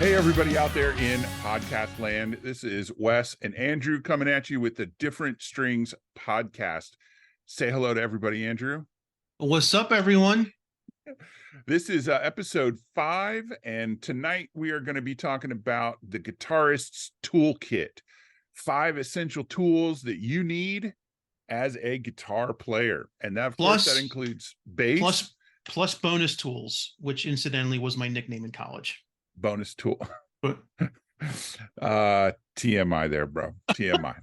Hey, everybody out there in podcast land. This is Wes and Andrew coming at you with the Different Strings podcast. Say hello to everybody, Andrew. What's up, everyone? This is episode 5, and tonight we are going to be talking about the Guitarist's Toolkit. 5 essential tools that you need as a guitar player. And that, of course, that includes bass. Plus bonus tools, which incidentally was my nickname in college. Bonus tool. TMI there, bro. TMI.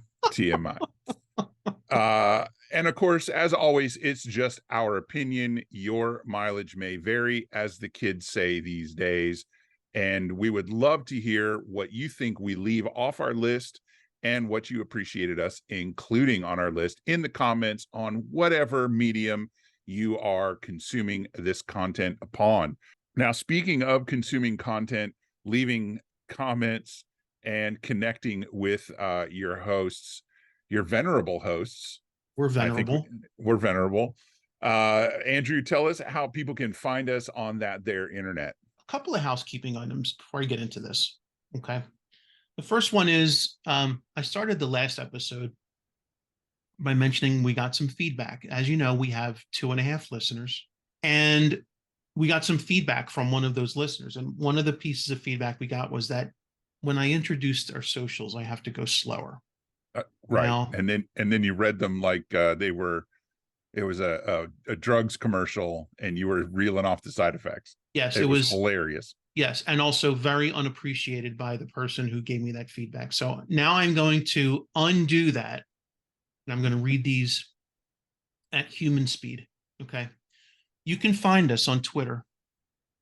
And of course, as always, it's just our opinion. Your mileage may vary, as the kids say these days. And we would love to hear what you think we leave off our list and what you appreciated us including on our list in the comments on whatever medium you are consuming this content upon. Now, speaking of consuming content, leaving comments and connecting with your hosts, your venerable hosts. We're venerable. We're venerable. Andrew, tell us how people can find us on their internet. A couple of housekeeping items before I get into this. Okay. The first one is I started the last episode by mentioning we got some feedback. As you know, we have 2.5 listeners, and we got some feedback from one of those listeners. And one of the pieces of feedback we got was that when I introduced our socials, I have to go slower. Right. Now, and then you read them like it was a drugs commercial and you were reeling off the side effects. Yes, it was hilarious. Yes, and also very unappreciated by the person who gave me that feedback. So now I'm going to undo that, and I'm going to read these at human speed. Okay. You can find us on Twitter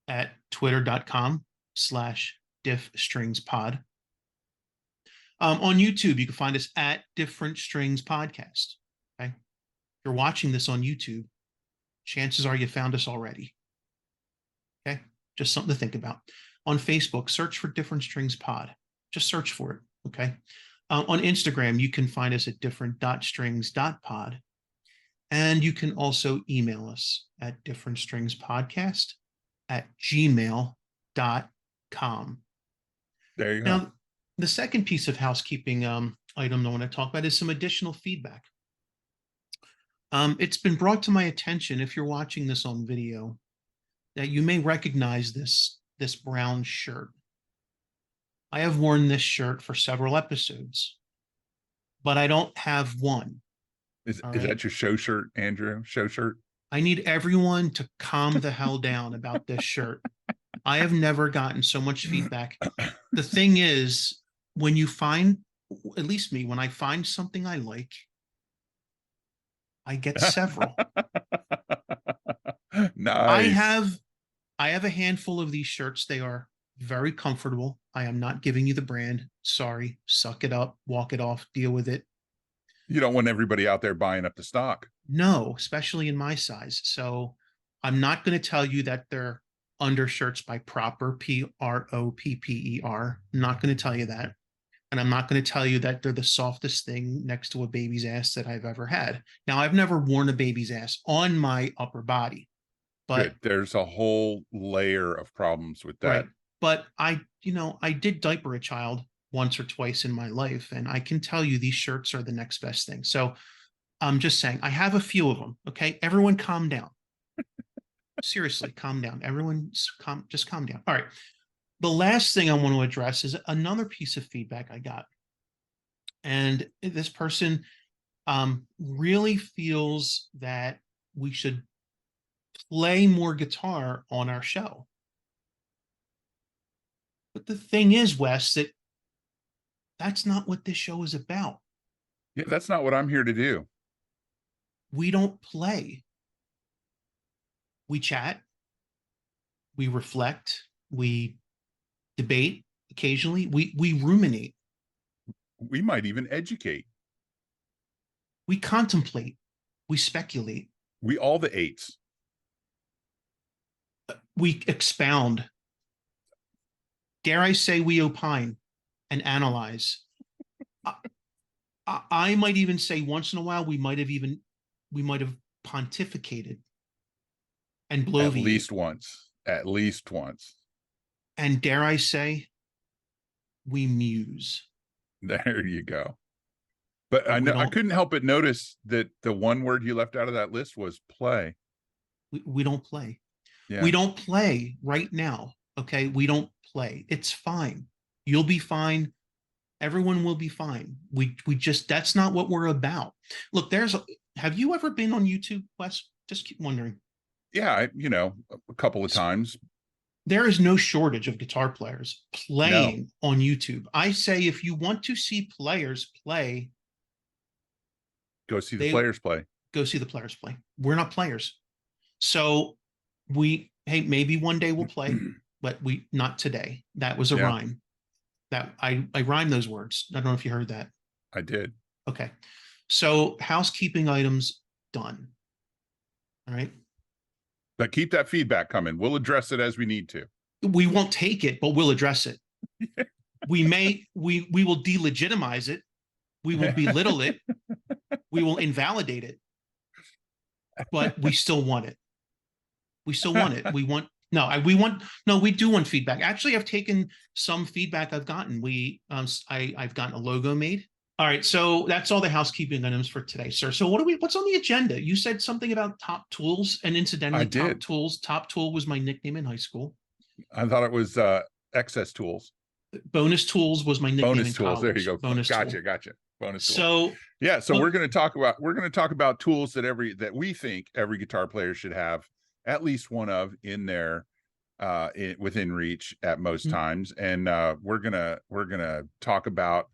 at twitter.com/diffstringspod. On YouTube, you can find us at Different Strings Podcast. Okay. If you're watching this on YouTube, chances are you found us already. Okay. Just something to think about. On Facebook, search for Different Strings Pod. Just search for it. Okay. On Instagram, you can find us at different.strings.pod. And you can also email us at differentstringspodcast@gmail.com. There you go. Now, the second piece of housekeeping item I want to talk about is some additional feedback. It's been brought to my attention, if you're watching this on video, that you may recognize this brown shirt. I have worn this shirt for several episodes, but I don't have one. Is that your show shirt, Andrew? Show shirt? I need everyone to calm the hell down about this shirt. I have never gotten so much feedback. The thing is, when you find, at least me, when I find something I like, I get several. Nice. I have a handful of these shirts. They are very comfortable. I am not giving you the brand. Sorry. Suck it up, walk it off, deal with it. You don't want everybody out there buying up the stock. No, especially in my size. So I'm not going to tell you that they're undershirts by Proper, Propper. I'm not going to tell you that. And I'm not going to tell you that they're the softest thing next to a baby's ass that I've ever had. Now, I've never worn a baby's ass on my upper body. But good. There's a whole layer of problems with that. Right. But I did diaper a child once or twice in my life, and I can tell you these shirts are the next best thing. So I'm just saying, I have a few of them. Okay, everyone, calm down. Seriously, calm down. Everyone, just calm down. All right. The last thing I want to address is another piece of feedback I got, and this person really feels that we should play more guitar on our show. But the thing is, Wes, that's not what this show is about. Yeah, that's not what I'm here to do. We don't play. We chat. We reflect. We debate occasionally. We ruminate. We might even educate. We contemplate. We speculate. We all the eights. We expound. Dare I say we opine and analyze. I might even say once in a while we might have pontificated and bloviated. At least once. And dare I say, we muse. There you go. But I But we know I don't couldn't help but notice that the one word you left out of that list was play. we don't play. We Yeah. don't play right now. Okay. We don't play. It's fine. You'll be fine. Everyone will be fine. We just that's not what we're about. Look, have you ever been on YouTube, Wes? Just keep wondering. Yeah, a couple of times. There is no shortage of guitar players No, playing on YouTube. I say if you want to see players play, go see the they players play. go see the players play. We're not players. So hey, maybe one day we'll play, but we not today. That was a Yeah, rhyme. That I rhymed those words. I don't know if you heard that. I did. Okay. So housekeeping items done. All right. But keep that feedback coming. We'll address it as we need to. We won't take it, but we'll address it. We will delegitimize it. We will belittle it. We will invalidate it. But we still want it. We still want it. We do want feedback. Actually, I've taken some feedback I've gotten. I've gotten a logo made. All right, so that's all the housekeeping items for today, sir. So what's on the agenda? You said something about top tools, and incidentally, I did. Top tool was my nickname in high school. I thought it was excess tools. Bonus tools was my nickname Bonus in tools. college. There you go. Bonus Gotcha. tool. Gotcha. Bonus tools. So yeah, so we're going to talk about tools that we think every guitar player should have at least one of in their within reach at most times, and we're gonna talk about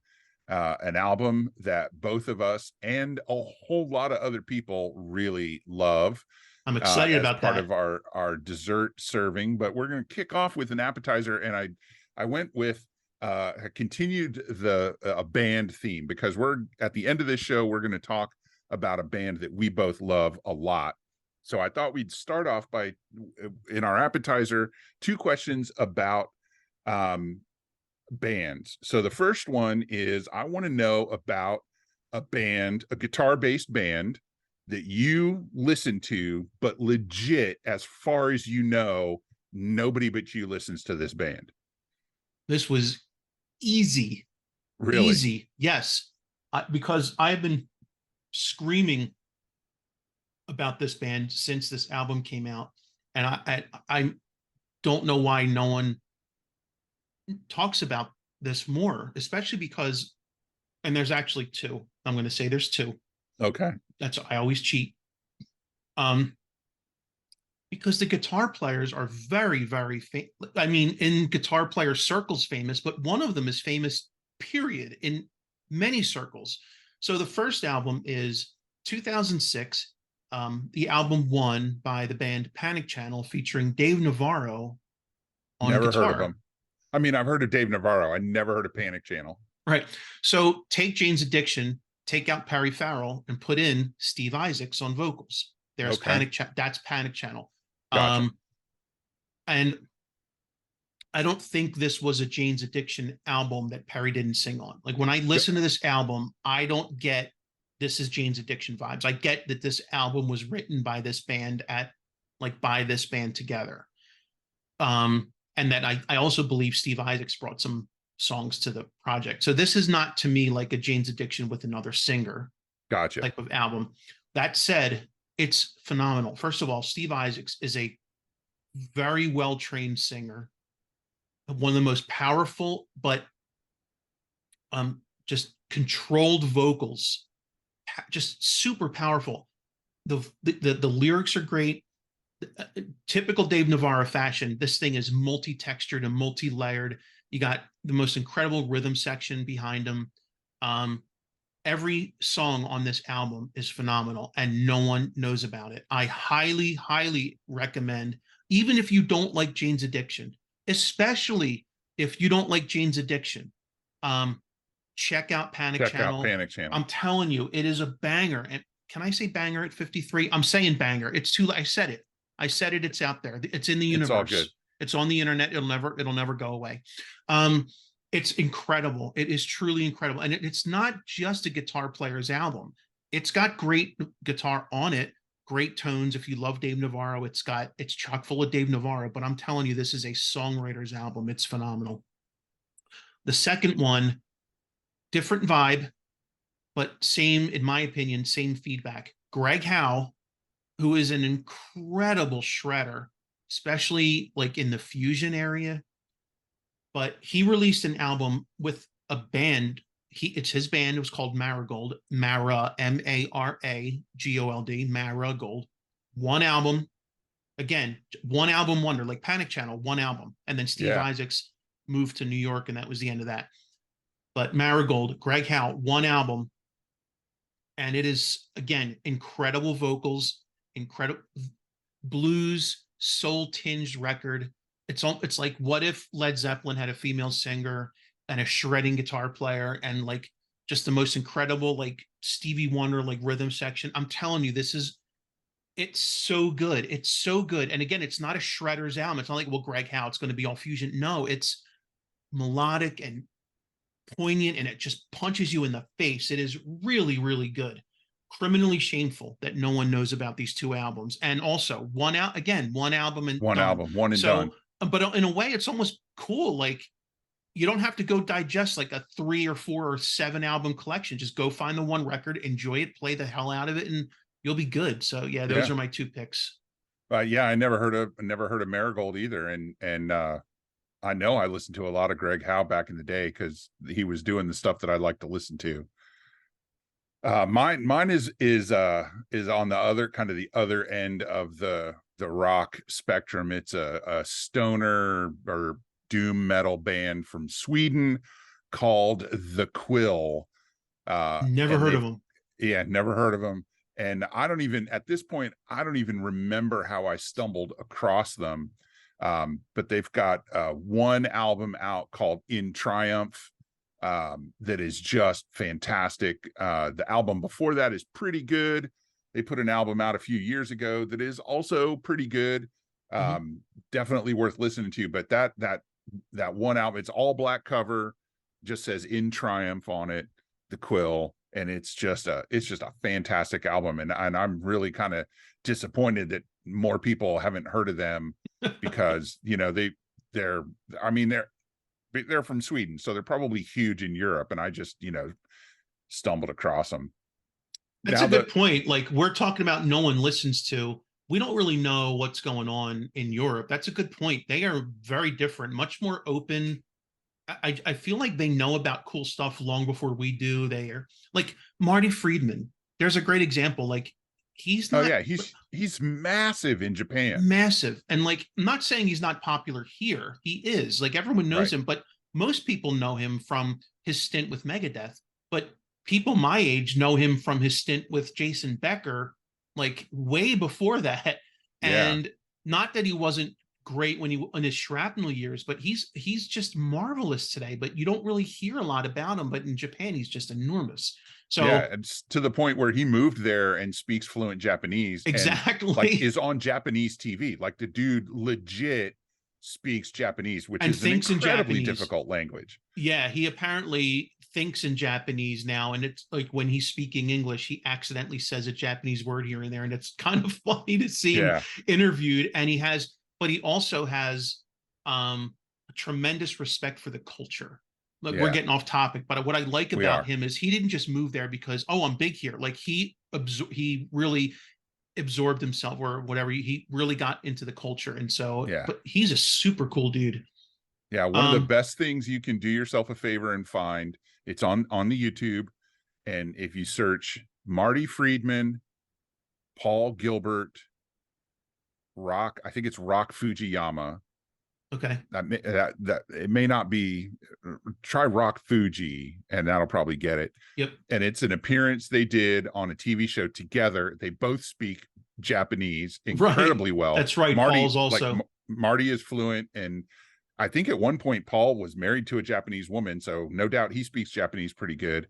an album that both of us and a whole lot of other people really love. I'm excited about part that. of our dessert serving, but we're going to kick off with an appetizer, and I went with continued a band theme, because we're at the end of this show, we're going to talk about a band that we both love a lot. So I thought we'd start off by, in our appetizer, 2 questions about bands. So the first one is, I want to know about a guitar-based band that you listen to, but legit, as far as you know, nobody but you listens to this band. This was easy. Really? Easy. Yes. Because I've been screaming about this band since this album came out. And I don't know why no one talks about this more, especially because, and there's actually 2. I'm going to say there's 2. Okay. I always cheat. Because the guitar players are very, very in guitar player circles famous, but one of them is famous, period, in many circles. So the first album is 2006, the album One by the band Panic Channel, featuring Dave Navarro on Never guitar. heard of them. I mean, I've heard of Dave Navarro. I never heard of Panic Channel. Right. So take Jane's Addiction, take out Perry Farrell, and put in Steve Isaacs on vocals. There's Okay. That's Panic Channel. Gotcha. And I don't think this was a Jane's Addiction album that Perry didn't sing on. Like, when I listen to this album, I don't get this is Jane's Addiction vibes. I get that this album was written by this band together. And that I also believe Steve Isaacs brought some songs to the project. So this is not, to me, like a Jane's Addiction with another singer Gotcha. type of album. That said, it's phenomenal. First of all, Steve Isaacs is a very well-trained singer, one of the most powerful, but just controlled vocals, just super powerful. The lyrics are great. Typical Dave Navarro fashion, this thing is multi-textured and multi-layered. You got the most incredible rhythm section behind him. Every song on this album is phenomenal, and no one knows about it. I highly, highly recommend, even if you don't like Jane's Addiction, especially if you don't like Jane's Addiction, check out Panic Channel. Panic Channel. I'm telling you, it is a banger. And can I say banger at 53? I'm saying banger. It's too late. I said it. It's out there. It's in the universe. It's all good. It's on the internet. It'll never go away. It's incredible. It is truly incredible. And it's not just a guitar player's album. It's got great guitar on it, great tones. If you love Dave Navarro, it's chock full of Dave Navarro, but I'm telling you, this is a songwriter's album. It's phenomenal. The second one, different vibe, but same, in my opinion, same feedback. Greg Howe, who is an incredible shredder, especially like in the fusion area, but he released an album with a band. It's his band. It was called Marigold. Mara, Maragold. Marigold. One album. Again, one album wonder, like Panic Channel, one album. And then Steve Yeah. Isaacs moved to New York, and that was the end of that. But Marigold, Greg Howe, one album. And it is, again, incredible vocals, incredible blues, soul tinged record. It's like, what if Led Zeppelin had a female singer and a shredding guitar player and like just the most incredible like Stevie Wonder like rhythm section. I'm telling you, it's so good. It's so good. And again, it's not a shredder's album. It's not like, well, Greg Howe, it's going to be all fusion. No, it's melodic and poignant, and it just punches you in the face. It is really, really good. Criminally shameful that no one knows about these two albums. And also one album and One done. album, one and So, done. but in a way, it's almost cool. Like, you don't have to go digest like a 3 or 4 or 7 album collection. Just go find the one record, enjoy it, play the hell out of it, and you'll be good. So yeah, those Yeah. are my 2 picks. Yeah, I never heard of Marigold either. And I know I listened to a lot of Greg Howe back in the day because he was doing the stuff that I like to listen to. Mine is on the other kind of the other end of the rock spectrum. It's a stoner or doom metal band from Sweden called The Quill. Never heard of them. Yeah, never heard of them. And at this point, I don't even remember how I stumbled across them. But they've got one album out called In Triumph that is just fantastic. The album before that is pretty good. They put an album out a few years ago that is also pretty good. Definitely worth listening to. But that one album, it's all black cover, just says In Triumph on it, The Quill. And it's just a fantastic album. And I'm really kind of disappointed that more people haven't heard of them because, they're from Sweden, so they're probably huge in Europe. And I just, stumbled across them. That's a good point. Like, we're talking about no one listens to. We don't really know what's going on in Europe. That's a good point. They are very different, much more open. I feel like they know about cool stuff long before we do. They are like Marty Friedman. There's a great example. Like, he's not. Oh yeah, he's massive in Japan. Massive. And like, I'm not saying he's not popular here. He is. Like, everyone knows him, but most people know him from his stint with Megadeth. But people my age know him from his stint with Jason Becker, like way before that. And not that he wasn't great when he in his shrapnel years, but he's just marvelous today. But you don't really hear a lot about him. But in Japan, he's just enormous. So yeah, it's to the point where he moved there and speaks fluent Japanese. Exactly. And, like, is on Japanese TV. Like, the dude legit speaks Japanese, which is an incredibly difficult language. Yeah, he apparently thinks in Japanese now, and it's like when he's speaking English, he accidentally says a Japanese word here and there, and it's kind of funny to see him interviewed. And he also has a tremendous respect for the culture. Look, we're getting off topic, but what I like about him is he didn't just move there because, oh, I'm big here. Like, he really absorbed himself or whatever. He really got into the culture. And so, but he's a super cool dude. Yeah. One of the best things you can do yourself a favor and find, it's on the YouTube. And if you search Marty Friedman, Paul Gilbert, Rock, I think it's Rock Fujiyama. Okay. That it may not be. Try Rock Fuji, and that'll probably get it. Yep. And it's an appearance they did on a TV show together. They both speak Japanese incredibly well. That's right. Marty, Paul's also Marty is fluent, and I think at one point Paul was married to a Japanese woman, so no doubt he speaks Japanese pretty good.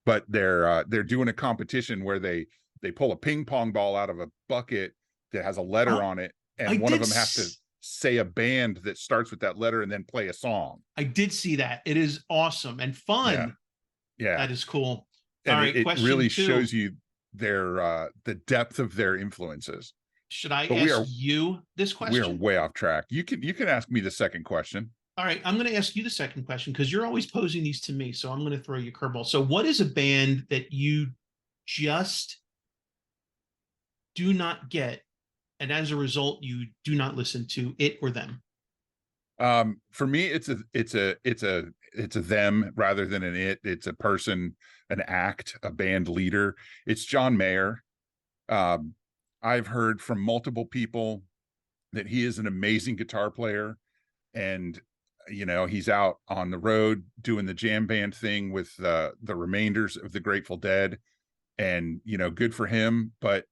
But they're doing a competition where they pull a ping pong ball out of a bucket that has a letter on it, and one of them has to say a band that starts with that letter and then play a song. I did see that. It is awesome and fun. Yeah. That is cool. And all right, it really shows you their the depth of their influences. Should I ask you this question? We are way off track. You can ask me the second question. All right, I'm going to ask you the second question because you're always posing these to me. So I'm going to throw you a curveball. So, what is a band that you just do not get, and as a result, you do not listen to it or them? For me, it's a them rather than an it. It's a person, an act, a band leader. It's John Mayer. Um, I've heard from multiple people that he is an amazing guitar player, and he's out on the road doing the jam band thing with the remainders of the Grateful Dead, and good for him. But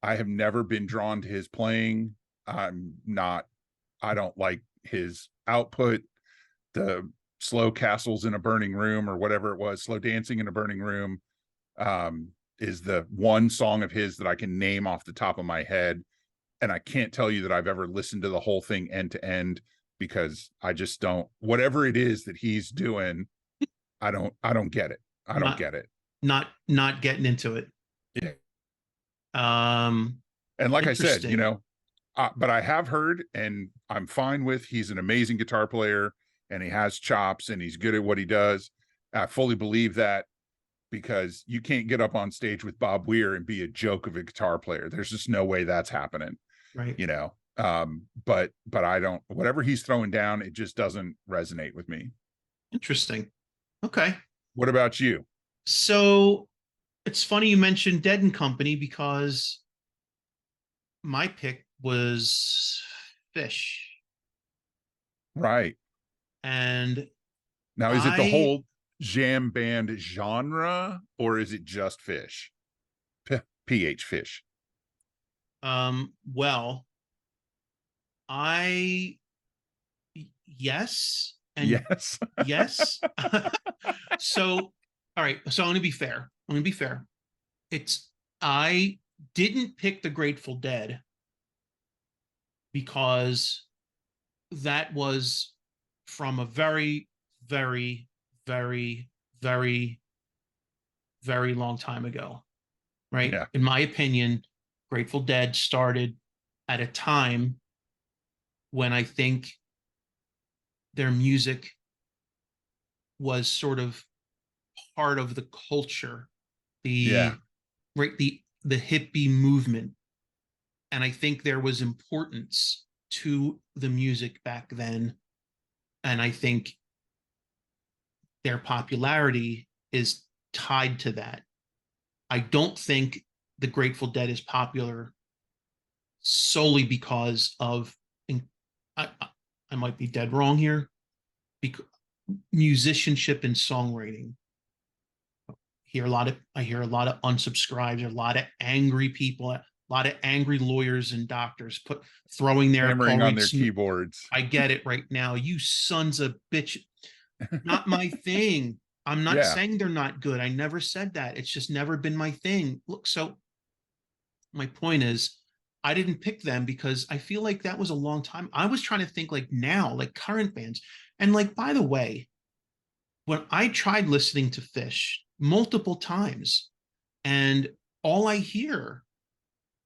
I have never been drawn to his playing. I'm not. I don't like his output. The slow castles in a burning room, or whatever it was, slow dancing in a burning room, is the one song of his that I can name off the top of my head, and I can't tell you that I've ever listened to the whole thing end to end, because I just don't. Whatever it is that he's doing, I don't get it. I don't Not get it. not getting into it. Yeah. Um, And like I said, Interesting. but I have heard, and I'm fine with, he's an amazing guitar player, and he has chops, and he's good at what he does. I fully believe that, because you can't get up on stage with Bob Weir and be a joke of a guitar player. There's just no way that's happening, Right. you know. But I don't, whatever he's throwing down, it just doesn't resonate with me. Interesting. Okay. What about you? So it's funny you mentioned Dead and Company because my pick was Fish. Right. And Now, is it the I, whole jam band genre, or is it just Fish? PH Fish. well, I, yes, and Yes. yes. So, all right. So I'm going to be fair. I'm going to be fair. It's, I didn't pick the Grateful Dead because that was from a very, very, very, very, very long time ago, right? Yeah. In my opinion, Grateful Dead started at a time when I think their music was sort of part of the culture, Yeah. the right the hippie movement, and I think there was importance to the music back then, and I think their popularity is tied to that. I don't think the Grateful Dead is popular solely because of, I, I might be dead wrong here, because musicianship and songwriting. I hear a lot of unsubscribes, a lot of angry people, a lot of angry lawyers and doctors throwing their Paul Hammering on Reed. their keyboards. I get it right now. You sons of bitch. Not my thing. I'm not Yeah. saying they're not good. I never said that. It's just never been my thing. Look, so my point is, I didn't pick them because I feel like that was a long time. I was trying to think like now, like current bands. And like, by the way, when I tried listening to Fish multiple times, and all I hear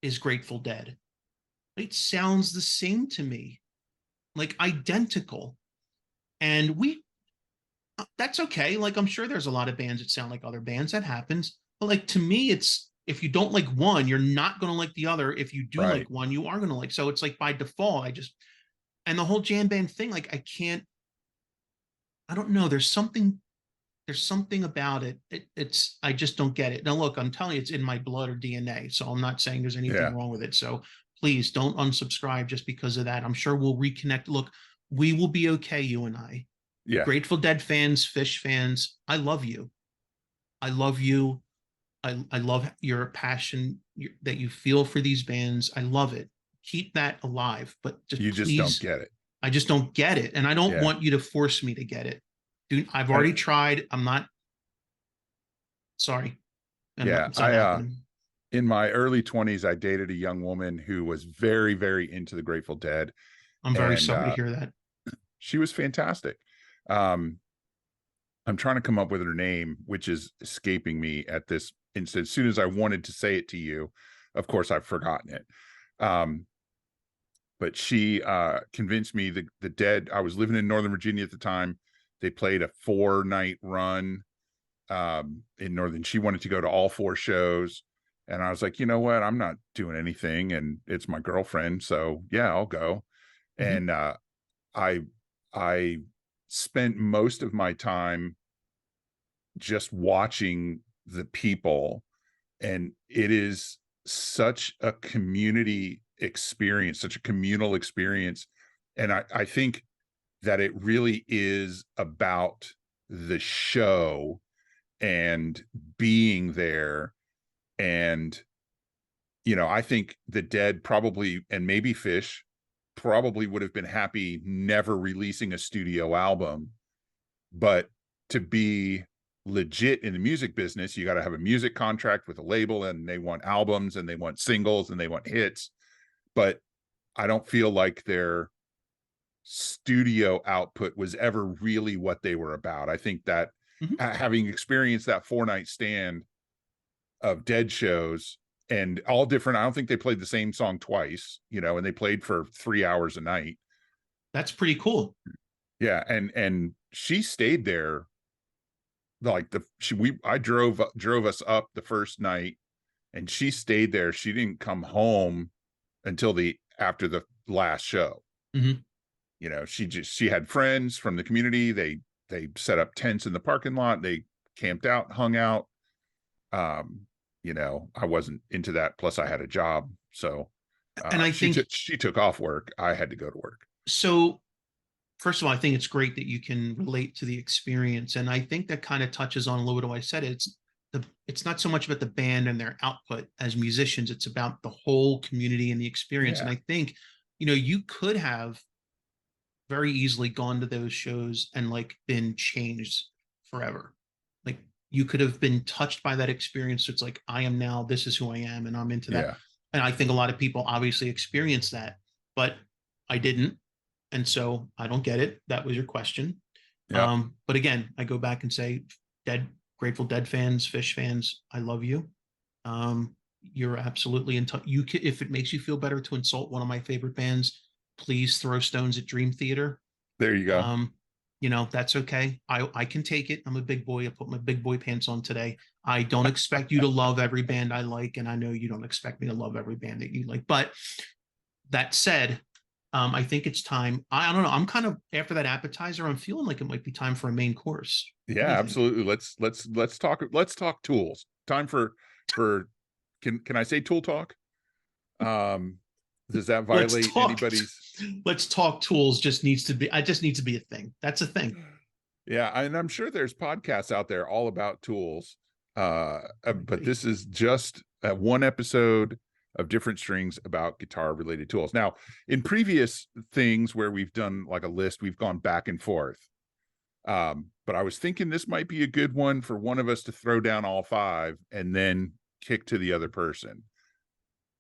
is Grateful Dead. It sounds the same to me, like identical. And that's okay. Like, I'm sure there's a lot of bands that sound like other bands. That happens. But like, to me, it's, if you don't like one, you're not going to like the other. If you do like Right. one, you are going to like. So it's like by default, and the whole jam band thing, like, I can't, I don't know. There's something about it. It's, I just don't get it. Now, look, I'm telling you, it's in my blood or DNA. So I'm not saying there's anything Yeah. wrong with it. So please don't unsubscribe just because of that. I'm sure we'll reconnect. Look, we will be okay, you and I. Yeah. Grateful Dead fans, Fish fans, I love you. I love you. I love your passion that you feel for these bands. I love it. Keep that alive, but just You just don't please, get it. I just don't get it. And I don't Yeah. want you to force me to get it. Dude, I've And already tried. I'm not sorry. yeah, It's not happening. in my early 20s, I dated a young woman who was very, very into the Grateful Dead, I'm very and sorry to hear that. she was fantastic. Um, I'm trying to come up with her name, which is escaping me at this instant. As soon as I wanted to say it to you, of course, I've forgotten it. Um, but she convinced me the Dead. I was living in Northern Virginia at the time. They played a 4-night run in Northern. She wanted to go to all 4 shows. And I was like, you know what? I'm not doing anything. And it's my girlfriend. So yeah, I'll go. Mhm. And I I spent most of my time just watching the people, and it is such a community experience, such a communal experience. And I think that it really is about the show and being there. And I think the Dead probably, and maybe Fish probably, would have been happy never releasing a studio album. But to be legit in the music business, you got to have a music contract with a label, and they want albums and they want singles and they want hits. But I don't feel like their studio output was ever really what they were about. I think that Mhm. having experienced that 4-night stand of Dead shows, and all different, I don't think they played the same song twice, and they played for 3 hours a night. That's pretty cool. Yeah, and she stayed there. Like I drove us up the first night, and she stayed there. She didn't come home until after the last show. Mhm. She had friends from the community. They set up tents in the parking lot. They camped out, hung out. um I wasn't into that, plus I had a job. So And I think she took off work. I had to go to work. so. First of all, I think it's great that you can relate to the experience, and I think that kind of touches on a little bit of what I said. It's not so much about the band and their output as musicians; it's about the whole community and the experience. And Yeah, I think, you could have very easily gone to those shows and like been changed forever. Like you could have been touched by that experience. So it's like, I am now, this is who I am, and I'm into that. yeah, And I think a lot of people obviously experience that, but I didn't. And so I don't get it. That was your question. yeah. But again, I go back and say, Dead, Grateful Dead fans, Fish fans, I love you. You're absolutely in touch. If it makes you feel better to insult one of my favorite bands, please throw stones at Dream Theater. There you go. Um, that's okay. I can take it. I'm a big boy. I put my big boy pants on today. I don't expect you to love every band I like, and I know you don't expect me to love every band that you like. But that said, I think it's time. I don't know. I'm kind of, after that appetizer, I'm feeling like it might be time for a main course. What Yeah, do you think? absolutely. Let's talk tools. Time for can I say tool talk? Um, does that Let's violate talk. anybody's? Let's talk tools. Just needs to be. I just needs to be a thing. That's a thing. Yeah, and I'm sure there's podcasts out there all about tools. But this is just one episode of Different Strings about guitar related tools. Now, in previous things where we've done like a list, we've gone back and forth. But I was thinking this might be a good one for one of us to throw down all 5 and then kick to the other person.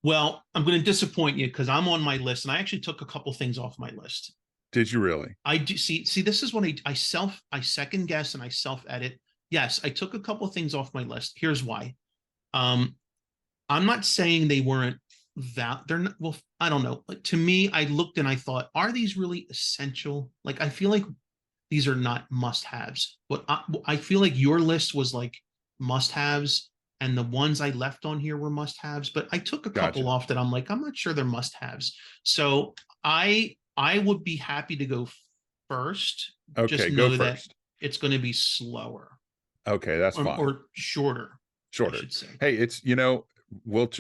Well, I'm going to disappoint you because I'm on my list, and I actually took a couple things off my list. Did you really? I do see. This is when I second guess and I self edit. Yes, I took a couple things off my list. Here's why. Um, I'm not saying they weren't they're not, well, I don't know. To me, I looked and I thought, are these really essential? Like, I feel like these are not must-haves. But I feel like your list was like must-haves, and the ones I left on here were must-haves. But I took a couple Gotcha. off that I'm like, I'm not sure they're must-haves. So I would be happy to go first. Just Okay, go know that first. it's going to be slower Okay, that's or, fine. or shorter, I Shorter. should say. Hey, it's we'll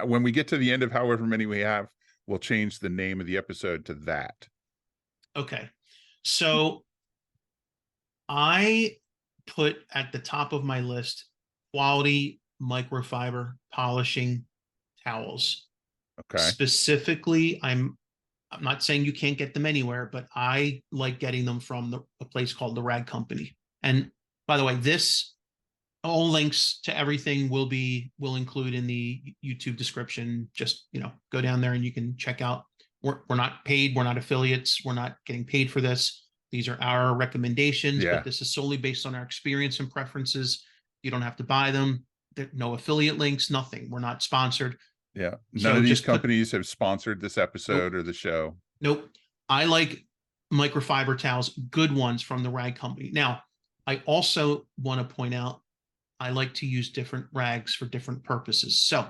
when we get to the end of however many we have, we'll change the name of the episode to that. Okay. So I put at the top of my list quality microfiber polishing towels. Okay. Specifically, I'm not saying you can't get them anywhere, but I like getting them from a place called the Rag Company. And by the way, this all links to everything will include in the YouTube description. Just go down there and you can check out. We're not paid. We're not affiliates. We're not getting paid for this. These are our recommendations, Yeah. but this is solely based on our experience and preferences. You don't have to buy them. There no affiliate links, nothing. We're not sponsored. Yeah. None So of these just put, companies have sponsored this nope, episode or the show. nope. I like microfiber towels, good ones from the rag company. Now, I also want to point out I like to use different rags for different purposes. So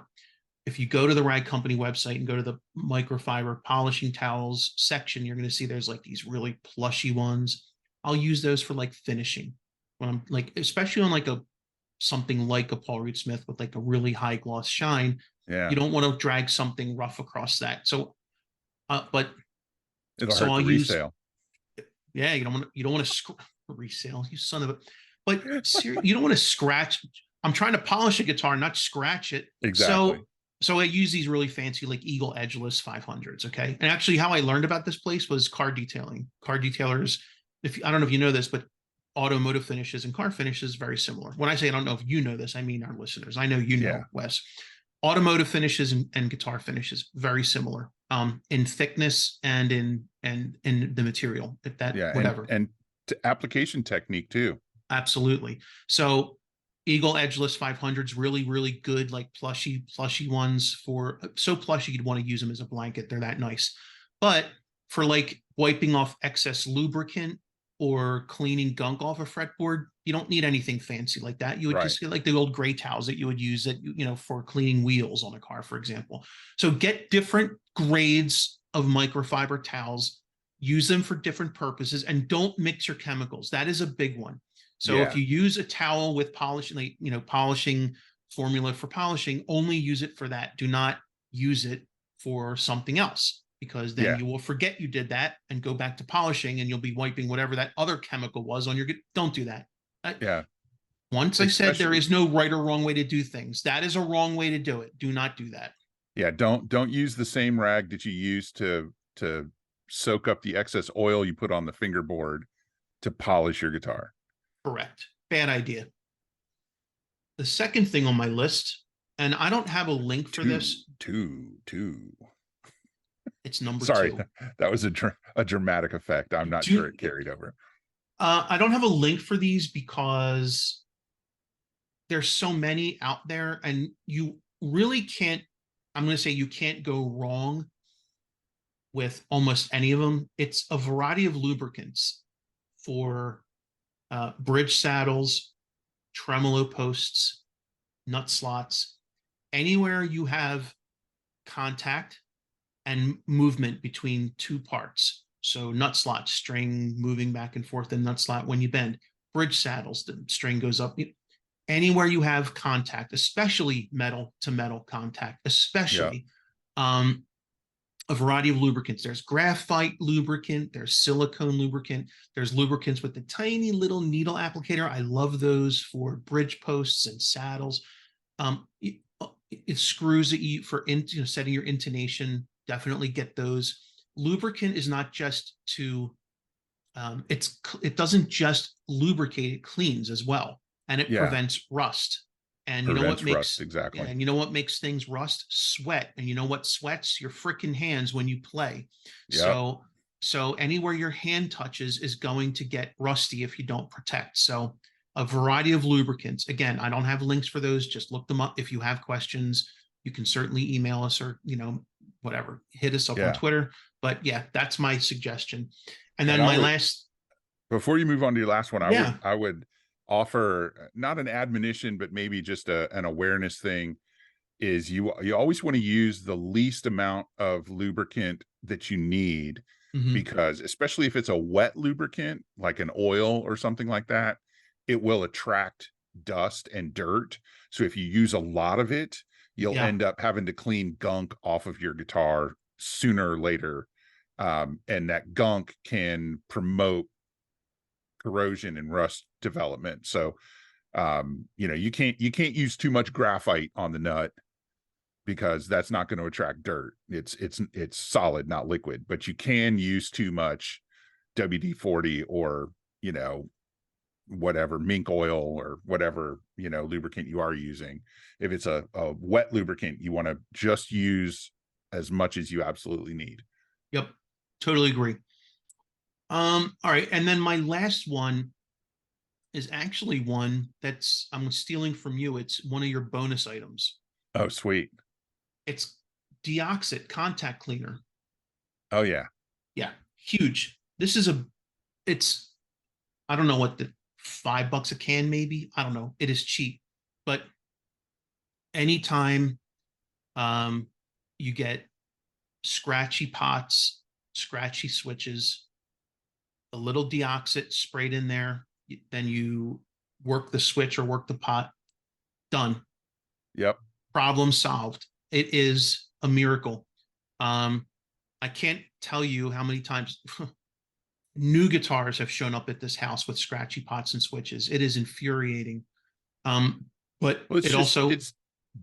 if you go to the rag company website and go to the microfiber polishing towels section, you're going to see there's like these really plushy ones. I'll use those for like finishing when I'm like, especially on like a something like a Paul Reed Smith with like a really high gloss shine. You Yeah. don't want to drag something rough across that. So, but It'll so hurt I'll the use, resale. yeah, you don't want to resale, you son of a, but you don't want to scratch. I'm trying to polish a guitar, not scratch it. Exactly. So I use these really fancy like Eagle Edgeless 500s. Okay, and actually, how I learned about this place was car detailing. Car detailers, if I don't know if you know this, but automotive finishes and car finishes very similar. When I say I don't know if you know this, I mean our listeners. I know you Yeah. know, Wes. Automotive finishes and guitar finishes very similar in thickness and in the material, if that Yeah. whatever. And application technique too. Absolutely. So Eagle Edgeless 500s, really, really good, like plushy ones for so plushy you'd want to use them as a blanket. They're that nice. But for like wiping off excess lubricant or cleaning gunk off a fretboard, you don't need anything fancy like that. You would Right. just get like the old gray towels that you would use that, you know, for cleaning wheels on a car, for example. So get different grades of microfiber towels, use them for different purposes, and don't mix your chemicals. That is a big one. So if Yeah. you use a towel with polishing, like, you know, polishing formula for polishing, only use it for that. Do not use it for something else, because then Yeah. you will forget you did that and go back to polishing and you'll be wiping whatever that other chemical was on your. Don't do that. Yeah. Once I said there Especially, is no right or wrong way to do things. That is a wrong way to do it. Do not do that. yeah, don't use the same rag that you use to soak up the excess oil you put on the fingerboard to polish your guitar. Correct. Bad idea. The second thing on my list, and I don't have a link for this. Two. It's number Sorry, two. that was a dramatic effect. I'm not sure Do it carried over. I don't have a link for these because there's so many out there, and you really can't. I'm going to say you can't go wrong with almost any of them. It's a variety of lubricants for bridge saddles, tremolo posts, nut slots, anywhere you have contact and movement between two parts. So nut slot, string moving back and forth in nut slot when you bend. Bridge saddles, the string goes up. Anywhere you have contact, especially metal to metal contact, Yeah. especially a variety of lubricants. There's graphite lubricant, there's silicone lubricant, there's lubricants with the tiny little needle applicator. I love those for bridge posts and saddles. It screws that you for setting your intonation. Definitely get those. Lubricant is not just to it doesn't just lubricate, it cleans as well, and it Yeah. prevents rust. And you know what Prevents rust. makes Exactly. and you know what makes things rust? Sweat. And you know what sweats? Your freaking hands when you play. Yep. So anywhere your hand touches is going to get rusty if you don't protect. So a variety of lubricants. Again, I don't have links for those. Just look them up. If you have questions, you can certainly email us or, whatever, hit us up on Yeah. Twitter. But yeah, that's my suggestion. And And then I my would, last, before you move on to your last one, yeah. I would offer not an admonition, but maybe just an awareness thing. Is you always want to use the least amount of lubricant that you need, Mhm. because especially if it's a wet lubricant like an oil or something like that, it will attract dust and dirt. So if you use a lot of it, you'll Yeah. end up having to clean gunk off of your guitar sooner or later. And that gunk can promote corrosion and rust development. So you can't use too much graphite on the nut, because that's not going to attract dirt. It's solid, not liquid. But you can use too much WD-40 or whatever mink oil or whatever lubricant you are using. If it's a wet lubricant, you want to just use as much as you absolutely need. Yep. Totally agree. All right. And then my last one is actually one that's I'm stealing from you. It's one of your bonus items. Oh, sweet. It's deoxit contact cleaner. Oh yeah. Yeah, huge. This is a, it's, I don't know what the $5 a can, maybe. I don't know. It is cheap, but anytime you get scratchy pots, scratchy switches, a little deoxit sprayed in there, then you work the switch or work the pot, done. Yep. Problem solved. It is a miracle. I can't tell you how many times new guitars have shown up at this house with scratchy pots and switches. It is infuriating. Um, but Well, it also, it's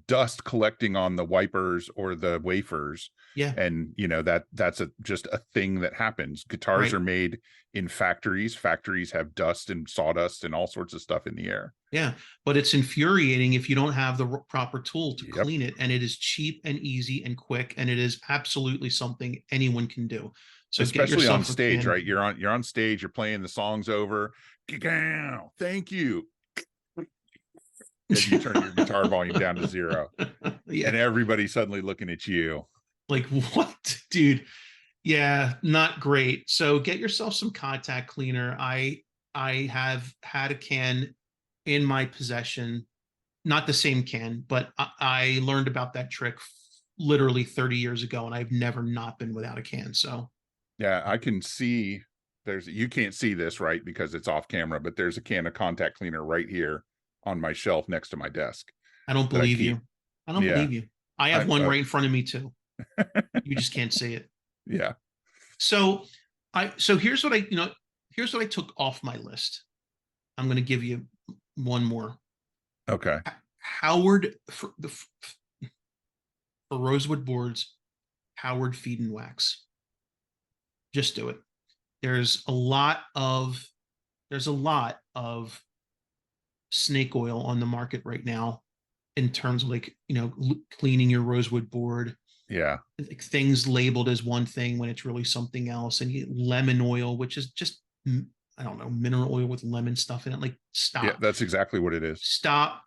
dust collecting on the wipers or the wafers, yeah, and that's just a thing that happens. Guitars right. are made in factories. Factories have dust and sawdust and all sorts of stuff in the air. Yeah, but it's infuriating if you don't have the proper tool to Yep. clean it. And it is cheap and easy and quick, and it is absolutely something anyone can do. So get Especially on yourself a stage, can. right? You're on stage, you're playing the songs over. Thank you. As you turn your guitar volume down to 0, Yeah, and everybody's suddenly looking at you. like what, dude? Yeah, not great. So get yourself some contact cleaner. I have had a can in my possession, not the same can, but I learned about that trick literally 30 years ago, and I've never not been without a can. So Yeah, I can see you can't see this, right? Because it's off camera, but there's a can of contact cleaner right here on my shelf next to my desk I don't that I believe keep. you. I don't Yeah. believe you. I have I one right in front of me too. You just can't see it. yeah. So here's what here's what I took off my list. I'm going to give you one more. Okay. Howard for rosewood boards, Howard feed and wax. Just do it. There's a lot of there's a lot of snake oil on the market right now in terms of like, cleaning your rosewood board, Yeah. like things labeled as one thing when it's really something else. And you lemon oil, which is just, I don't know, mineral oil with lemon stuff in it. Like, Yeah, stop. that's exactly what it is. Stop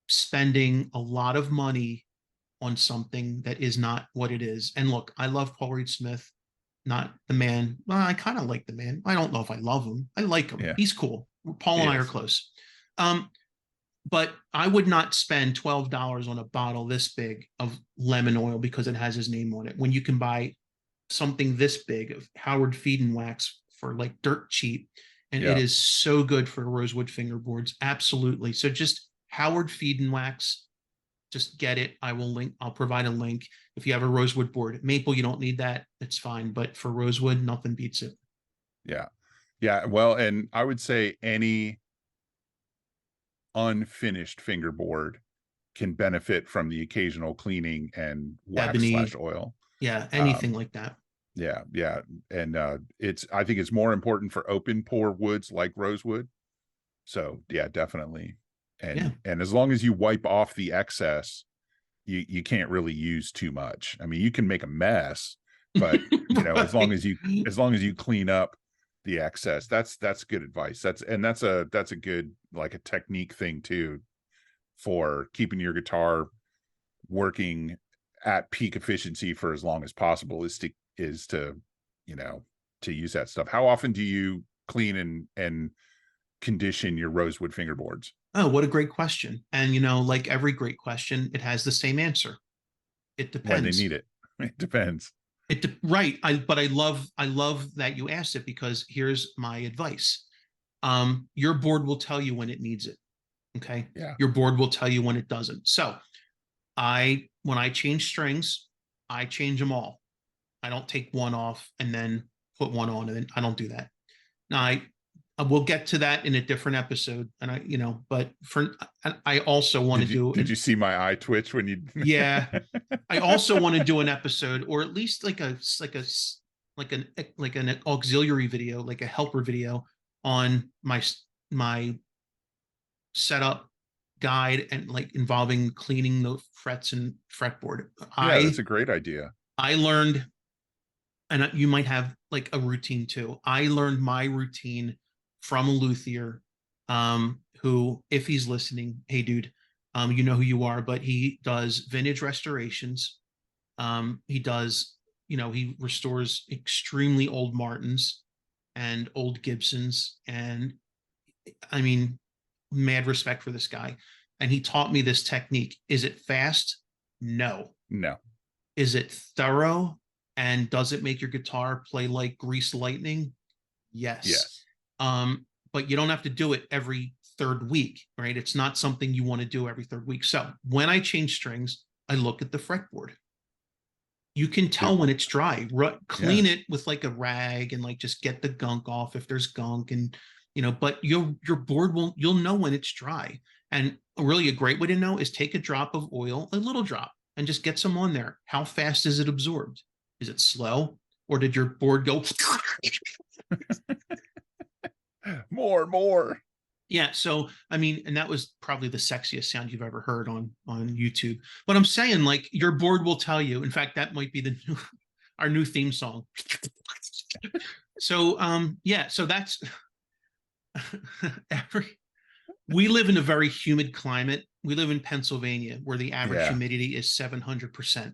spending a lot of money on something that is not what it is. And look, I love Paul Reed Smith, not the man. Well, I kind of like the man. I don't know if I love him. I like him. Yeah. He's cool. Paul and I are Yes. close. Um, but I would not spend $12 on a bottle this big of lemon oil because it has his name on it, when you can buy something this big of Howard Feed and Wax for like dirt cheap. And it Yeah. is so good for rosewood fingerboards. Absolutely. So just Howard Feed and Wax, just get it. I'll provide a link. If you have a rosewood board, maple, you don't need that. It's fine. But for rosewood, nothing beats it. Yeah. Yeah. Well, and I would say any unfinished fingerboard can benefit from the occasional cleaning and wax Ebony. slash oil. Yeah. Anything Um, like that. yeah. Yeah. And I think it's more important for open pore woods like rosewood. So yeah, definitely. Yeah. And as long as you wipe off the excess, you can't really use too much. I mean, you can make a mess, but as long Right. as you clean up the excess, that's good advice. That's a good, like, a technique thing too, for keeping your guitar working at peak efficiency for as long as possible, is to to use that stuff. How often do you clean and condition your rosewood fingerboards? Oh, what a great question. And, like every great question, it has the same answer. It When they depends. need it. It depends. Right. But I love that you asked it, because here's my advice. Your board will tell you when it needs it. Okay. Yeah. Your board will tell you when it doesn't. So when I change strings, I change them all. I don't take one off and then put one on, and then I don't do that. Now we'll get to that in a different episode. And but I also want to do Did you see my eye twitch when you yeah, I also want to do an episode, or at least like an auxiliary video, like a helper video on my setup guide, and like involving cleaning the frets and fretboard. Yeah, that's I a great idea. I learned, and you might have like a routine too. I learned my routine from a luthier, who, if he's listening, hey dude, you know who you are, but he does vintage restorations. He does, he restores extremely old Martins and old Gibsons. And I mean, mad respect for this guy. And he taught me this technique. Is it fast? No. No. Is it thorough? And does it make your guitar play like greased lightning? Yes. Yes. But you don't have to do it every third week, right? It's not something you want to do every third week. So when I change strings, I look at the fretboard. You can tell when it's dry. Clean it with like a rag and like just get the gunk off if there's gunk, and but your board won't. You'll know when it's dry. And really, a great way to know is take a drop of oil, a little drop, and just get some on there. How fast is it absorbed? Is it slow, or did your board go? More. Yeah, so I mean, and that was probably the sexiest sound you've ever heard on YouTube. But I'm saying, like, your board will tell you. In fact, that might be our new theme song. So yeah, so that's we live in a very humid climate. We live in Pennsylvania, where the average humidity is 700%.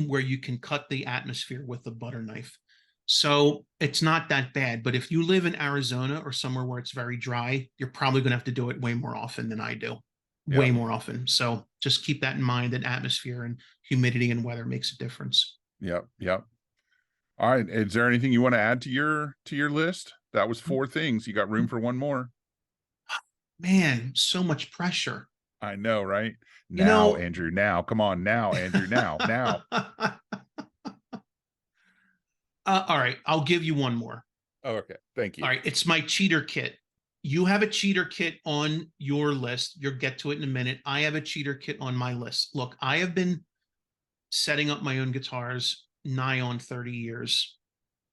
Where you can cut the atmosphere with a butter knife. So it's not that bad. But if you live in Arizona or somewhere where it's very dry, you're probably going to have to do it way more often than I do. Way more often. So just keep that in mind, that atmosphere and humidity and weather makes a difference. Yep. All right. Is there anything you want to add to your list? That was 4 things. You got room for one more? Man, so much pressure. I know, right? Now, Andrew, now. Come on, now, Andrew, now. All right, I'll give you one more. Oh, okay, thank you. All right, it's my cheater kit. You have a cheater kit on your list. You'll get to it in a minute. I have a cheater kit on my list. Look, I have been setting up my own guitars nigh on 30 years.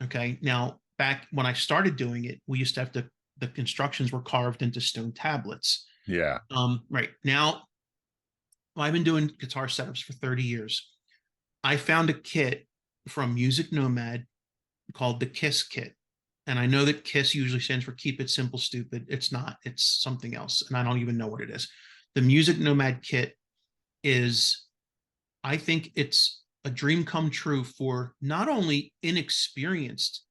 Okay, now back when I started doing it, we used to have the instructions were carved into stone tablets. Yeah. Right now, I've been doing guitar setups for 30 years. I found a kit from Music Nomad called the KISS kit. And I know that KISS usually stands for Keep It Simple Stupid. It's not, it's something else. And I don't even know what it is. The Music Nomad kit is, I think it's a dream come true for not only inexperienced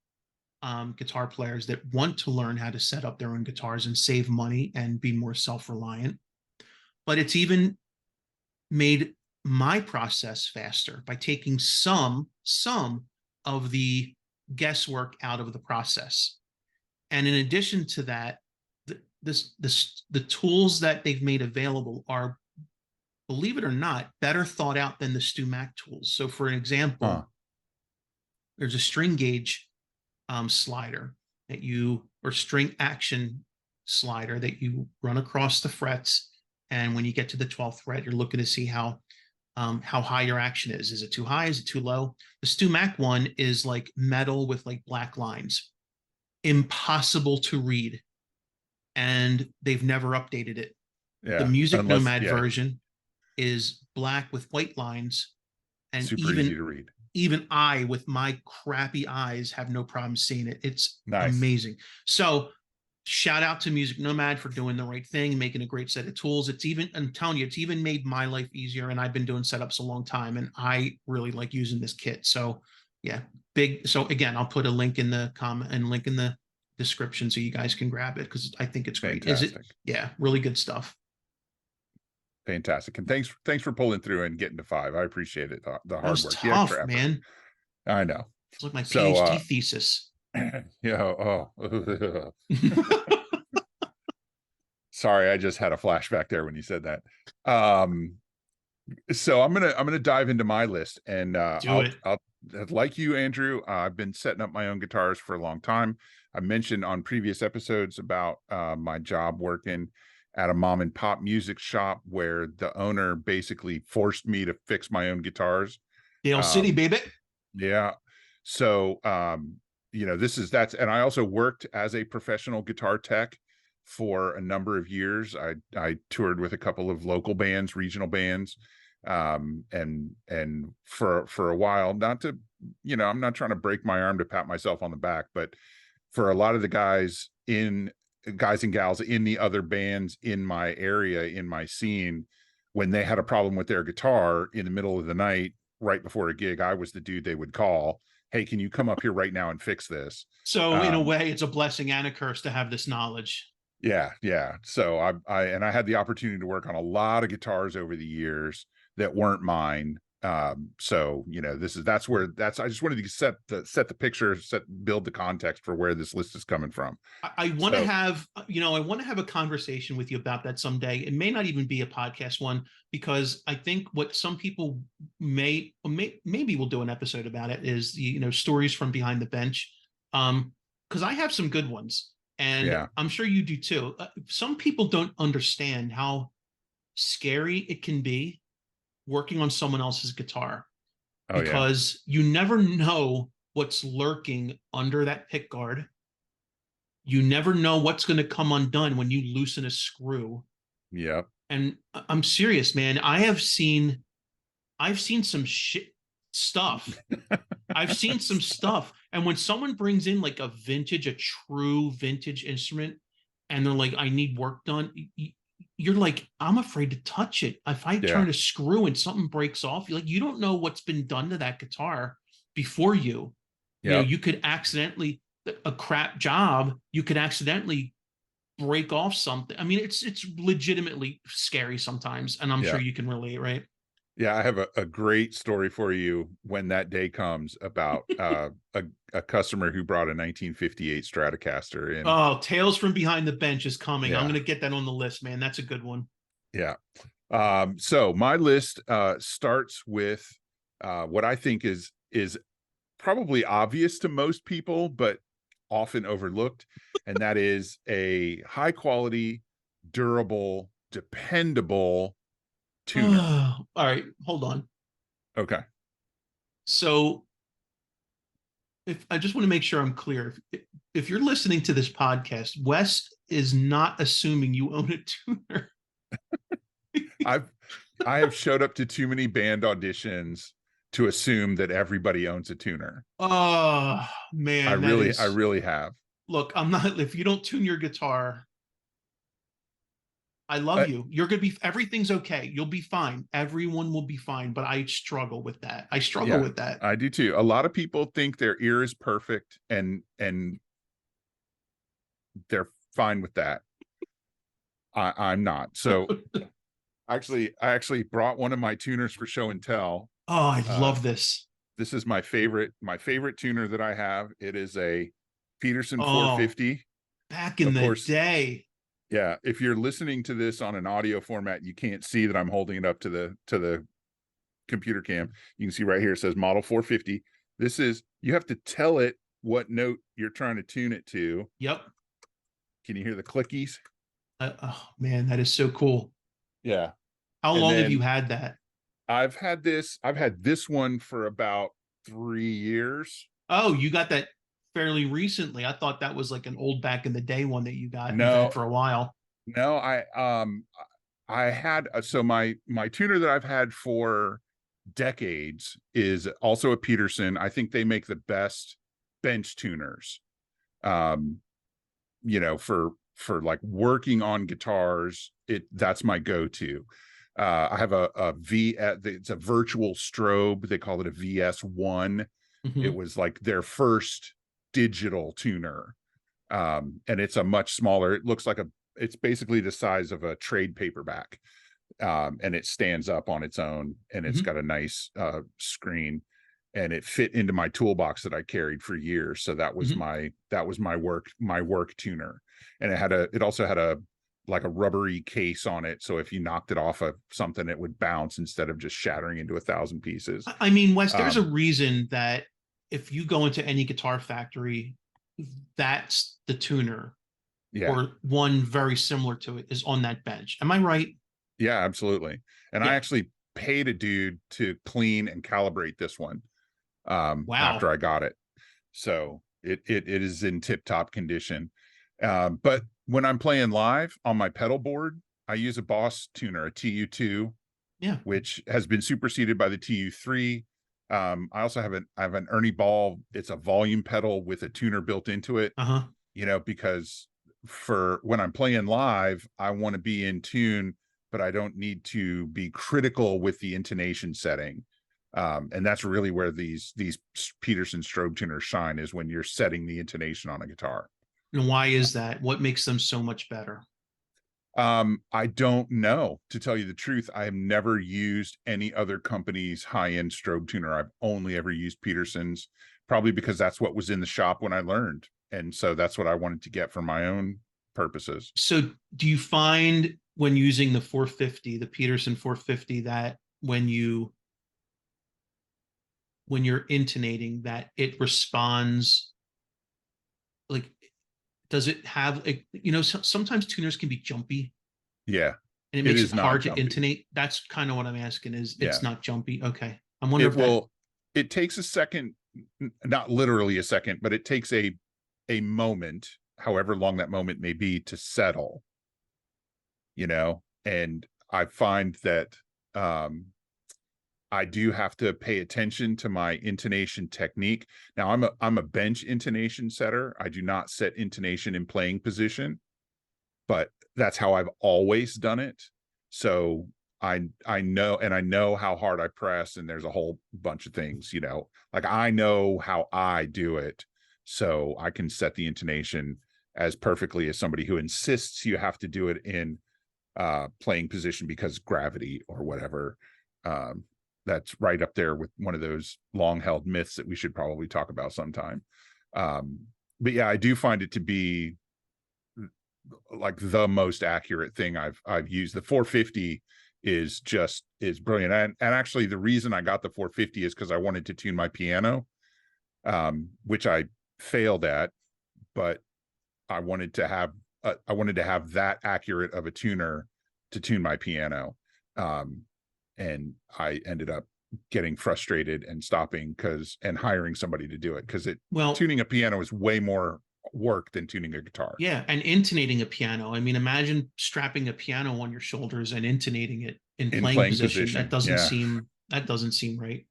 guitar players that want to learn how to set up their own guitars and save money and be more self-reliant, but it's even made my process faster by taking some of the guesswork out of the process. And in addition to that, the tools that they've made available are, believe it or not, better thought out than the StewMac tools. So for an example, there's a string gauge slider that or string action slider that you run across the frets. And when you get to the 12th fret, you're looking to see how high your action is. Is it too high? Is it too low? The StewMac one is like metal with like black lines. Impossible to read. And they've never updated it. Yeah, the Music Nomad version is black with white lines. And super easy to read. Even I, with my crappy eyes, have no problem seeing it. It's amazing. So shout out to Music Nomad for doing the right thing, making a great set of tools. It's even, I'm telling you, it's even made my life easier. And I've been doing setups a long time, and I really like using this kit. So yeah, big. So again, I'll put a link in the comment and link in the description so you guys can grab it, because I think it's great. Fantastic. Is it? Yeah, really good stuff. Fantastic. And thanks for pulling through and getting to 5. I appreciate it. The hard work. Tough, man. I know. It's like my PhD thesis. Yeah. Sorry, I just had a flashback there when you said that. So I'm gonna dive into my list, and I'll like you, Andrew. I've been setting up my own guitars for a long time. I mentioned on previous episodes about my job working at a mom and pop music shop where the owner basically forced me to fix my own guitars. Dale City, baby. Yeah. So, that's, and I also worked as a professional guitar tech for a number of years. I toured with a couple of local bands, regional bands, and for a while, not to, I'm not trying to break my arm to pat myself on the back, but for a lot of the guys and gals in the other bands in my area, in my scene, when they had a problem with their guitar in the middle of the night, right before a gig, I was the dude they would call. Hey, can you come up here right now and fix this? So in a Um, way, it's a blessing and a curse to have this knowledge. yeah, yeah. So I had the opportunity to work on a lot of guitars over the years that weren't mine. So that's I just wanted to set the picture, build the context for where this list is coming from. I want to So have, I want to have a conversation with you about that someday. It may not even be a podcast one, because I think what some people maybe we'll do an episode about it is, stories from behind the bench. Because I have some good ones, and yeah. I'm sure you do too. Some people don't understand how scary it can be working on someone else's guitar, Oh yeah. because you never know what's lurking under that pick guard. You never know what's going to come undone when you loosen a screw. Yep. And I'm serious, man. I've seen some shit stuff. I've seen some stuff. And when someone brings in like a true vintage instrument, and they're like, I need work done, you're like, I'm afraid to touch it. If I Yeah. turn a screw and something breaks off, you're like, you don't know what's been done to that guitar before you. Yep. You could accidentally, a crap job, you could accidentally break off something. I mean, it's legitimately scary sometimes, and I'm Yeah. sure you can relate, right? Yeah, I have a great story for you when that day comes about a customer who brought a 1958 Stratocaster in. Oh, Tales from Behind the Bench is coming. I'm Yeah, gonna get that on the list, man. That's a good one. yeah. So my list starts with what I think is probably obvious to most people, but often overlooked, and that is a high quality, durable, dependable tuner. All right, hold on. Okay. So, if I just want to make sure I'm clear, if you're listening to this podcast, Wes is not assuming you own a tuner. I've I have showed up to too many band auditions to assume that everybody owns a tuner. Oh man, that I is. really have. Look, I'm not. If you don't tune your guitar, I love Uh, you. You're gonna be. Everything's okay. You'll be fine. Everyone will be fine. But I struggle with that. I struggle yeah, with that. I do too. A lot of people think their ear is perfect and they're fine with that. I'm not. So I actually brought one of my tuners for show and tell. Oh, I Uh, love this. this is my favorite tuner that I have. It is a Peterson Oh, 450. back in Of the course, day. yeah. If you're listening to this on an audio format, you can't see that I'm holding it up to the computer cam. You can see right here it says model 450. This is, you have to tell it what note you're trying to tune it to. Yep. Can you hear the clickies? Oh man, that is so cool. Yeah. How And long have you then had that? I've had this one for about 3 years. Oh, you got that fairly recently. I thought that was like an old back in the day one that you got. You've had No, for a while. no, I had so my tuner that I've had for decades is also a Peterson. I think they make the best bench tuners. Um, for like working on guitars, that's my go-to. I have it's a virtual strobe. They call it a VS1. It Mm-hmm. was like their first digital tuner. And it's a much smaller, it's basically the size of a trade paperback. And it stands up on its own, and it's Mm-hmm. got a nice screen, and it fit into my toolbox that I carried for years. So Mm-hmm. that was my work tuner. And it also had a like a rubbery case on it. So if you knocked it off of something, it would bounce instead of just shattering into 1,000 pieces. I mean, Wes, there's a Um, reason that if you go into any guitar factory, that's the tuner, yeah, or one very similar to it is on that bench. Am I right? yeah, absolutely. And I Yeah. actually paid a dude to clean and calibrate this one after Wow. I got it. So it is in tip top condition. But when I'm playing live on my pedal board, I use a Boss tuner, a TU2, Yeah. which has been superseded by the TU3. I also I have an Ernie Ball. It's a volume pedal with a tuner built into it, Uh-huh. because for when I'm playing live, I want to be in tune, but I don't need to be critical with the intonation setting. And that's really where these Peterson strobe tuners shine, is when you're setting the intonation on a guitar. And why is that? What makes them so much better? I don't know, to tell you the truth. I have never used any other company's high-end strobe tuner. I've only ever used Peterson's, probably because that's what was in the shop when I learned. And so that's what I wanted to get for my own purposes. So do you find when using the 450, the Peterson 450, that when you're intonating, that it responds, like, does it have a, sometimes tuners can be jumpy Yeah, and it it makes is it not hard to jumpy. intonate? That's kind of what I'm asking, is Yeah, it's not jumpy. Okay. I'm wondering if that, it takes a second, not literally a second, but it takes a moment, however long that moment may be, to settle, and I find that I do have to pay attention to my intonation technique. Now I'm a bench intonation setter. I do not set intonation in playing position, but that's how I've always done it. So I know how hard I press, and there's a whole bunch of things, like I know how I do it, so I can set the intonation as perfectly as somebody who insists you have to do it in playing position because gravity or whatever. That's right up there with one of those long held myths that we should probably talk about sometime. But yeah, I do find it to be like the most accurate thing I've used. The 450 is brilliant. And actually the reason I got the 450 is because I wanted to tune my piano, which I failed at, but I wanted to have that accurate of a tuner to tune my piano. And I ended up getting frustrated and stopping and hiring somebody to do it, because tuning a piano is way more work than tuning a guitar. Yeah, and intonating a piano. I mean, imagine strapping a piano on your shoulders and intonating it in playing position. That doesn't seem right.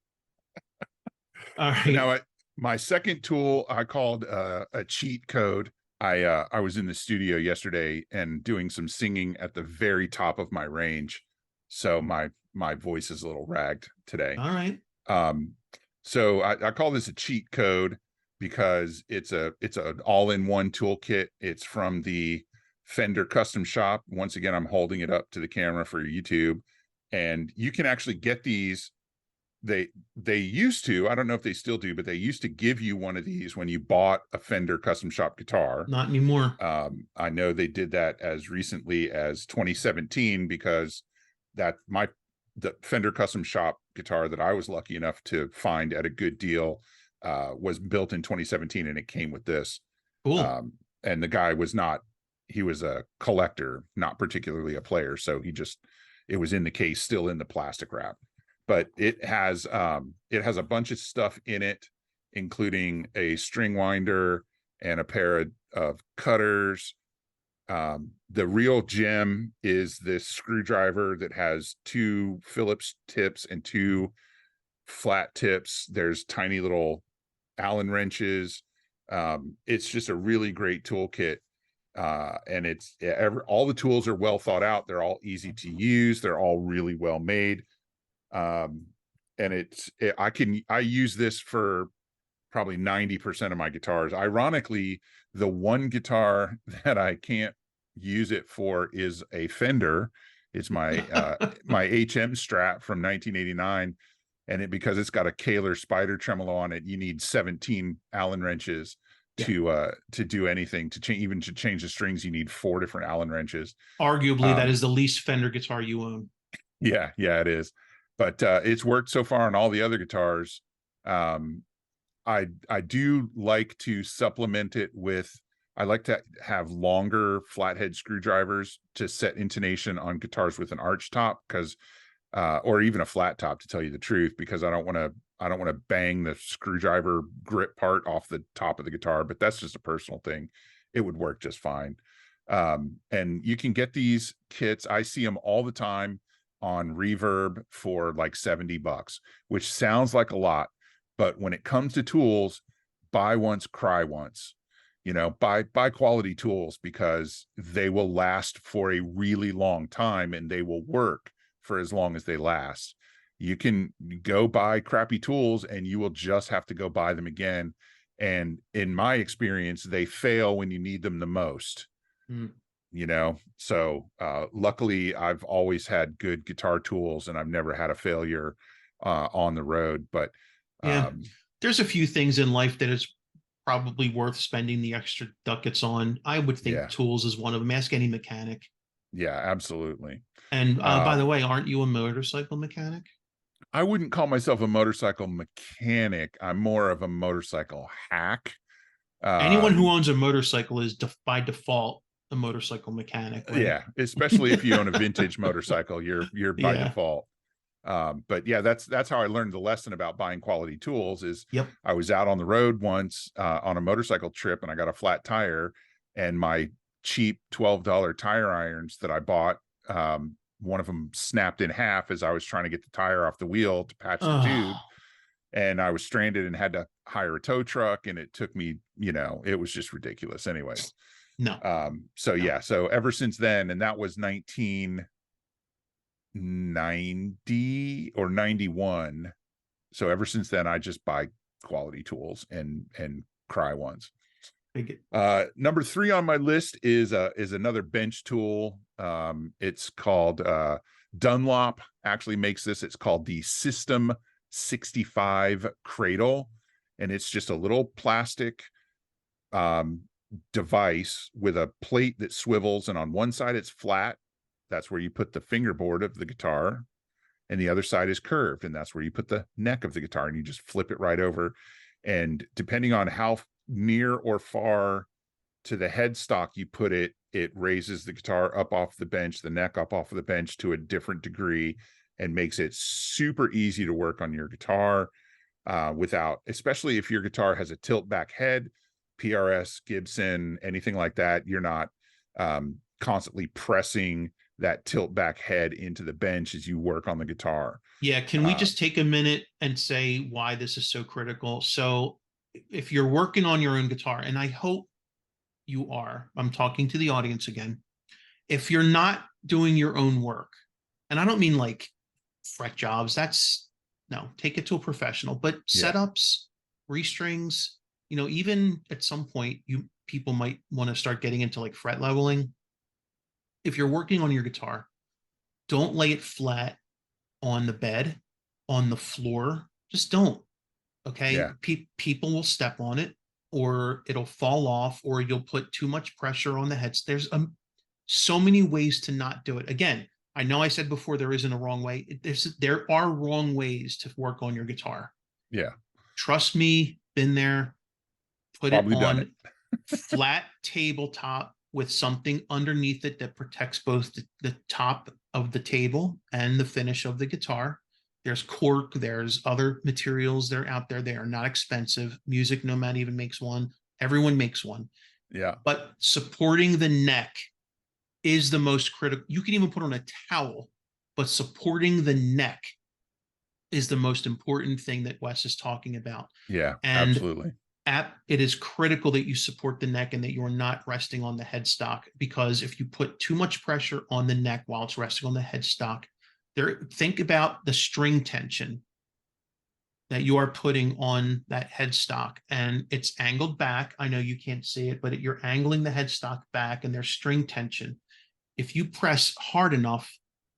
All right. Now, my second tool I called a cheat code. I was in the studio yesterday and doing some singing at the very top of my range, so my voice is a little ragged today. All right. So I call this a cheat code because it's an all-in-one toolkit. It's from the Fender Custom Shop. Once again, I'm holding it up to the camera for YouTube, and you can actually get these. They used to, I don't know if they still do, but they used to give you one of these when you bought a Fender Custom Shop guitar. Not anymore. I know they did that as recently as 2017, because the Fender Custom Shop guitar that I was lucky enough to find at a good deal was built in 2017, and it came with this. Cool. And the guy he was a collector, not particularly a player, so it was in the case, still in the plastic wrap. But it has a bunch of stuff in it, including a string winder and a pair of cutters. The real gem is this screwdriver that has 2 Phillips tips and 2 flat tips. There's tiny little Allen wrenches. It's just a really great toolkit. And all the tools are well thought out. They're all easy to use. They're all really well made. And I use this for probably 90% of my guitars. Ironically, the one guitar that I can't use it for is a Fender. It's my my HM Strat from 1989, and because it's got a Kahler Spider tremolo on it, you need 17 Allen wrenches to do anything. To change the strings, you need 4 different Allen wrenches. Arguably, that is the least Fender guitar you own. Yeah, it is. But it's worked so far on all the other guitars. I do like to supplement it with, I like to have longer flathead screwdrivers to set intonation on guitars with an arch top, because or even a flat top, to tell you the truth, because I don't want to bang the screwdriver grip part off the top of the guitar, but that's just a personal thing. It would work just fine. And you can get these kits. I see them all the time on Reverb for like $70, which sounds like a lot, but when it comes to tools, buy once, cry once. buy quality tools, because they will last for a really long time and they will work for as long as they last. You can go buy crappy tools and you will just have to go buy them again. And in my experience, they fail when you need them the most. Mm. So luckily I've always had good guitar tools and I've never had a failure on the road. But Yeah, there's a few things in life that is probably worth spending the extra ducats on. I would think yeah, tools is one of them. Ask any mechanic. yeah, absolutely. And by the um way, aren't you a motorcycle mechanic? I wouldn't call myself a motorcycle mechanic. I'm more of a motorcycle hack. Anyone who um owns a motorcycle is by default a motorcycle mechanic, right? yeah, especially if you own a vintage motorcycle, you're by Yeah. default. But yeah, that's how I learned the lesson about buying quality tools. Is Yep. I was out on the road once on a motorcycle trip, and I got a flat tire, and my cheap $12 tire irons that I bought, one of them snapped in half as I was trying to get the tire off the wheel to patch the tube, Oh, and I was stranded and had to hire a tow truck, and it took me, it was just ridiculous. Anyways, no, so no. yeah, so ever since then, and that was 1990 or 91. So ever since then, I just buy quality tools and cry once. Big, Number 3 on my list is another bench tool. It's called Dunlop actually makes this. It's called the System 65 Cradle, and it's just a little plastic device with a plate that swivels, and on one side it's flat. That's where you put the fingerboard of the guitar, and the other side is curved, and that's where you put the neck of the guitar, and you just flip it right over. And depending on how near or far to the headstock you put it, it raises the guitar up off the bench, the neck up off of the bench to a different degree, and makes it super easy to work on your guitar without, especially if your guitar has a tilt back head, PRS, Gibson, anything like that. You're not constantly pressing that tilt back head into the bench as you work on the guitar. yeah. Can we just take a minute and say why this is so critical? So, if you're working on your own guitar, and I hope you are, I'm talking to the audience again. If you're not doing your own work, and I don't mean like fret jobs, that's no, take it to a professional, but Yeah, setups, restrings, even at some point, people might want to start getting into like fret leveling. If you're working on your guitar, don't lay it flat on the bed, on the floor. Just don't. Okay. yeah, People will step on it, or it'll fall off, or you'll put too much pressure on the heads. There's so many ways to not do it. Again, I know I said before there isn't a wrong way. There are wrong ways to work on your guitar. yeah. Trust me, been there. Put it Probably done it. on flat tabletop with something underneath it that protects both the top of the table and the finish of the guitar. There's cork, there's other materials that are out there. They are not expensive. Music Nomad even makes one. Everyone makes one. Yeah, But supporting the neck is the most critical. You can even put on a towel, but supporting the neck is the most important thing that Wes is talking about. yeah, And absolutely. it is critical that you support the neck and that you're not resting on the headstock, because if you put too much pressure on the neck while it's resting on the headstock, think about the string tension that you are putting on that headstock, and it's angled back. I know you can't see it, but you're angling the headstock back and there's string tension. If you press hard enough,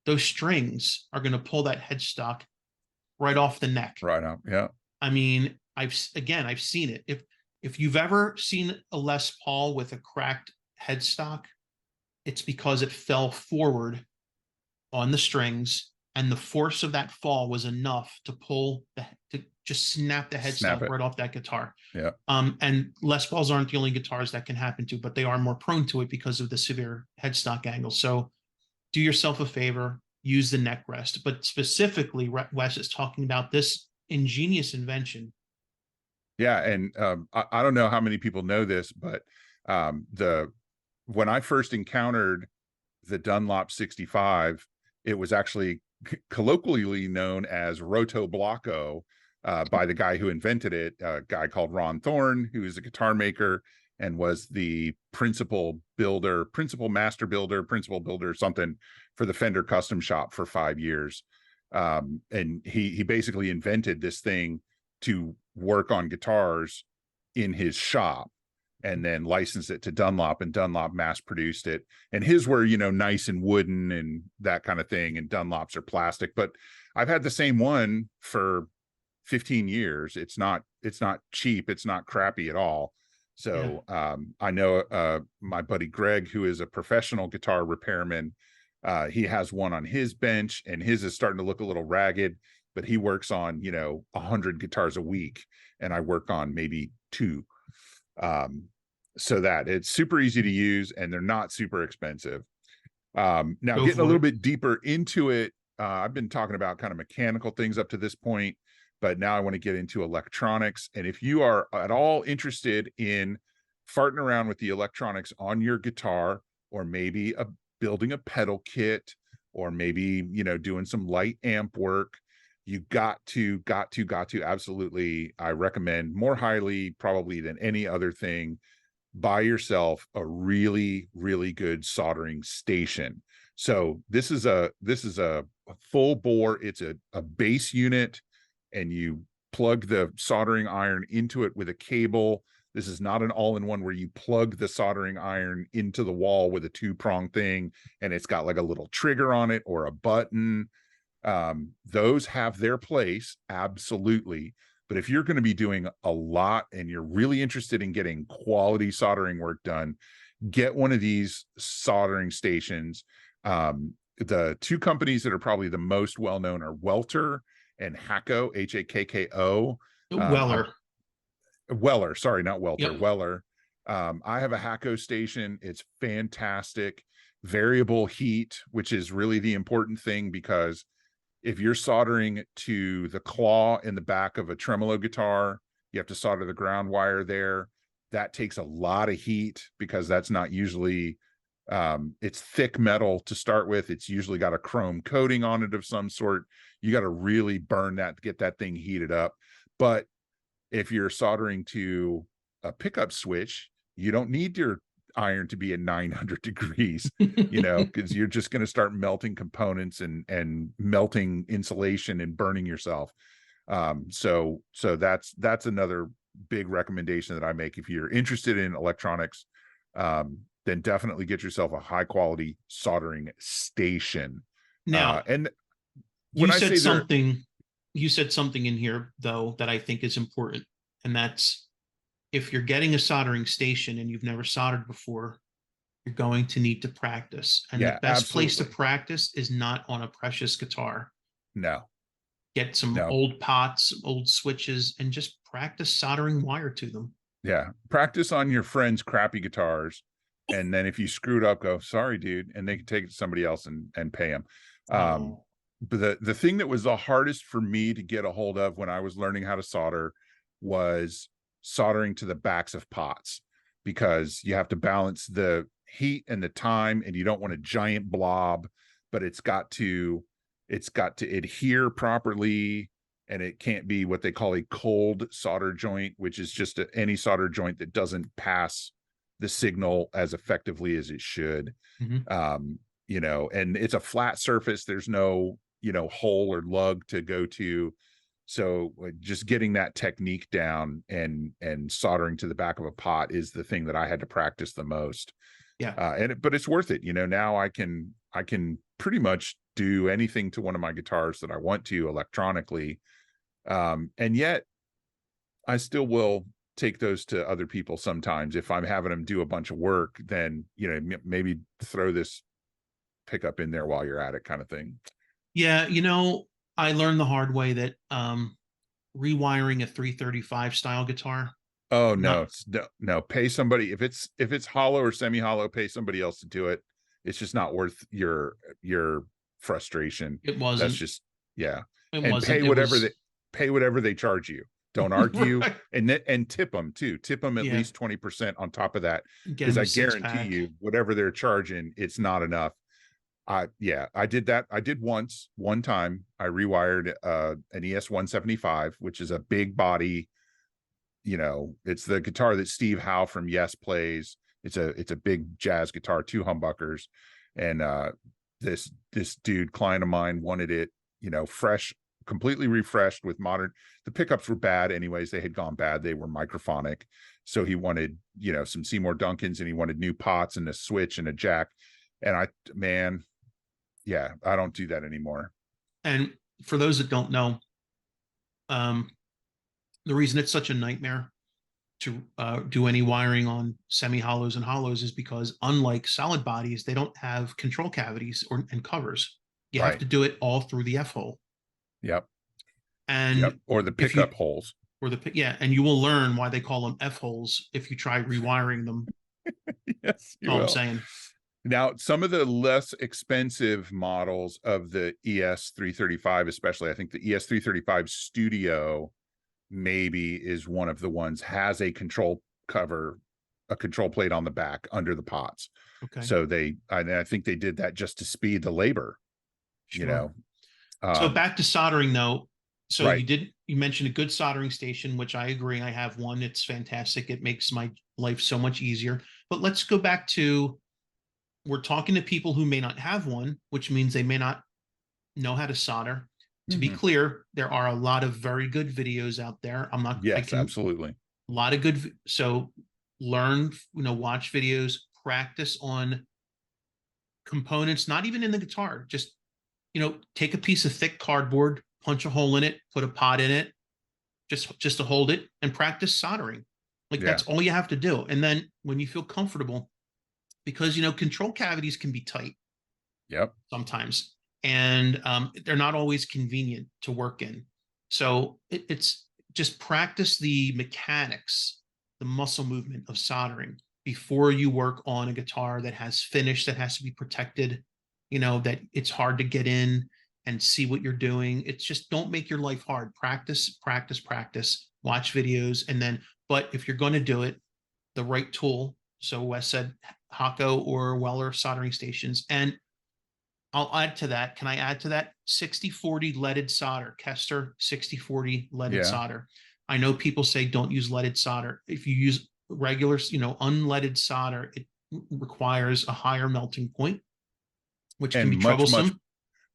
those strings are going to pull that headstock right off the neck. Right on. Yeah, I mean, I've seen it. If you've ever seen a Les Paul with a cracked headstock, it's because it fell forward on the strings, and the force of that fall was enough to just snap the snap headstock it. right off that guitar. Yeah, And Les Pauls aren't the only guitars that can happen to, but they are more prone to it because of the severe headstock angle. So do yourself a favor, use the neck rest. But specifically, Wes is talking about this ingenious invention. yeah. And I don't know how many people know this, but the when I first encountered the Dunlop 65, it was actually colloquially known as Roto Blocco by the guy who invented it, a guy called Ron Thorne, who is a guitar maker. and was the principal builder, principal master builder, principal builder, something for the Fender custom shop for 5 years. And he basically invented this thing to work on guitars in his shop, and then licensed it to Dunlop, and Dunlop mass produced it. And his were, nice and wooden and that kind of thing, and Dunlops are plastic. But I've had the same one for 15 years. It's not cheap, it's not crappy at all. So I know my buddy Greg, who is a professional guitar repairman, he has one on his bench, and his is starting to look a little ragged, but he works on 100 guitars a week, and I work on maybe 2. So that it's super easy to use, and they're not super expensive. Now getting a little bit deeper into it, I've been talking about kind of mechanical things up to this point, but now I want to get into electronics. And if you are at all interested in farting around with the electronics on your guitar, or maybe building a pedal kit, or maybe doing some light amp work, you got to absolutely, I recommend more highly probably than any other thing, buy yourself a really, really good soldering station. So this is a full bore, it's a base unit, and you plug the soldering iron into it with a cable. This is not an all-in-one where you plug the soldering iron into the wall with a 2-prong thing, and it's got like a little trigger on it or a button. Those have their place, absolutely. But if you're going to be doing a lot and you're really interested in getting quality soldering work done, get one of these soldering stations. The 2 companies that are probably the most well-known are Welter and Hakko, Hakko. Weller, sorry, not Welter, yep. Weller. I have a Hakko station. It's fantastic. Variable heat, which is really the important thing, because if you're soldering to the claw in the back of a tremolo guitar, you have to solder the ground wire there. That takes a lot of heat, because that's not usually, it's thick metal to start with. It's usually got a chrome coating on it of some sort. You got to really burn that to get that thing heated up. But if you're soldering to a pickup switch, you don't need your iron to be at 900 degrees, because you're just going to start melting components and melting insulation and burning yourself. So that's another big recommendation that I make. If you're interested in electronics, then definitely get yourself a high quality soldering station. Now, and when you said something in here though that I think is important, and that's, if you're getting a soldering station and you've never soldered before, you're going to need to practice. And the best place to practice is not on a precious guitar. No. Get some old pots, old switches, and just practice soldering wire to them. Yeah. Practice on your friends' crappy guitars. And then if you screwed up, go, sorry, dude. And they can take it to somebody else and pay them. But the thing that was the hardest for me to get a hold of when I was learning how to solder was soldering to the backs of pots, because you have to balance the heat and the time, and you don't want a giant blob, but it's got to adhere properly, and it can't be what they call a cold solder joint, which is just any solder joint that doesn't pass the signal as effectively as it should. And it's a flat surface. There's no hole or lug to go to. So just getting that technique down and soldering to the back of a pot is the thing that I had to practice the most. Yeah. But it's worth it. Now I can pretty much do anything to one of my guitars that I want to electronically. And yet I still will take those to other people sometimes. If I'm having them do a bunch of work, then, maybe throw this pickup in there while you're at it, kind of thing. Yeah. I learned the hard way that rewiring a 335 style guitar. Oh no, no. Pay somebody, if it's hollow or semi-hollow, pay somebody else to do it. It's just not worth your frustration. It wasn't. That's just pay whatever they charge you. Don't argue. Right. And tip them too. Tip them at least 20% on top of that, because I guarantee you, whatever they're charging, it's not enough. I did that. I did one time. I rewired an ES175, which is a big body, it's the guitar that Steve Howe from Yes plays. It's a big jazz guitar, 2 humbuckers. And this dude, client of mine, wanted it, fresh, completely refreshed with modern. The pickups were bad anyways. They had gone bad. They were microphonic. So he wanted, some Seymour Duncans, and he wanted new pots and a switch and a jack. And I don't do that anymore. And for those that don't know, the reason it's such a nightmare to do any wiring on semi-hollows and hollows is because, unlike solid bodies, they don't have control cavities and covers. You have to do it all through the F hole. Yep. And or the pickup holes. And you will learn why they call them F holes if you try rewiring them. Yes, you will. I'm saying. Now, some of the less expensive models of the ES335, especially, I think the ES335 Studio maybe is one of the ones, has a control plate on the back under the pots. Okay. So I think they did that just to speed the labor. Sure. So back to soldering though. So right. you mentioned a good soldering station, which I agree. I have one. It's fantastic. It makes my life so much easier. But let's go back to, we're talking to people who may not have one, which means they may not know how to solder. To be clear, there are a lot of very good videos out there. Absolutely. A lot of good. So learn, watch videos, practice on components, not even in the guitar. Just, take a piece of thick cardboard, punch a hole in it, put a pot in it, just to hold it, and practice soldering. That's all you have to do. And then when you feel comfortable, because, control cavities can be tight. Yep. Sometimes. And they're not always convenient to work in. So it's just practice the mechanics, the muscle movement of soldering before you work on a guitar that has finish, that has to be protected, that it's hard to get in and see what you're doing. It's just, don't make your life hard. Practice, practice, practice, watch videos. And then, but if you're going to do it, the right tool. So Wes said Hakko or Weller soldering stations. And I'll add to that. Can I add to that? 60-40 leaded solder, Kester 60-40 leaded solder. I know people say don't use leaded solder. If you use regular, unleaded solder, it requires a higher melting point, which can be troublesome.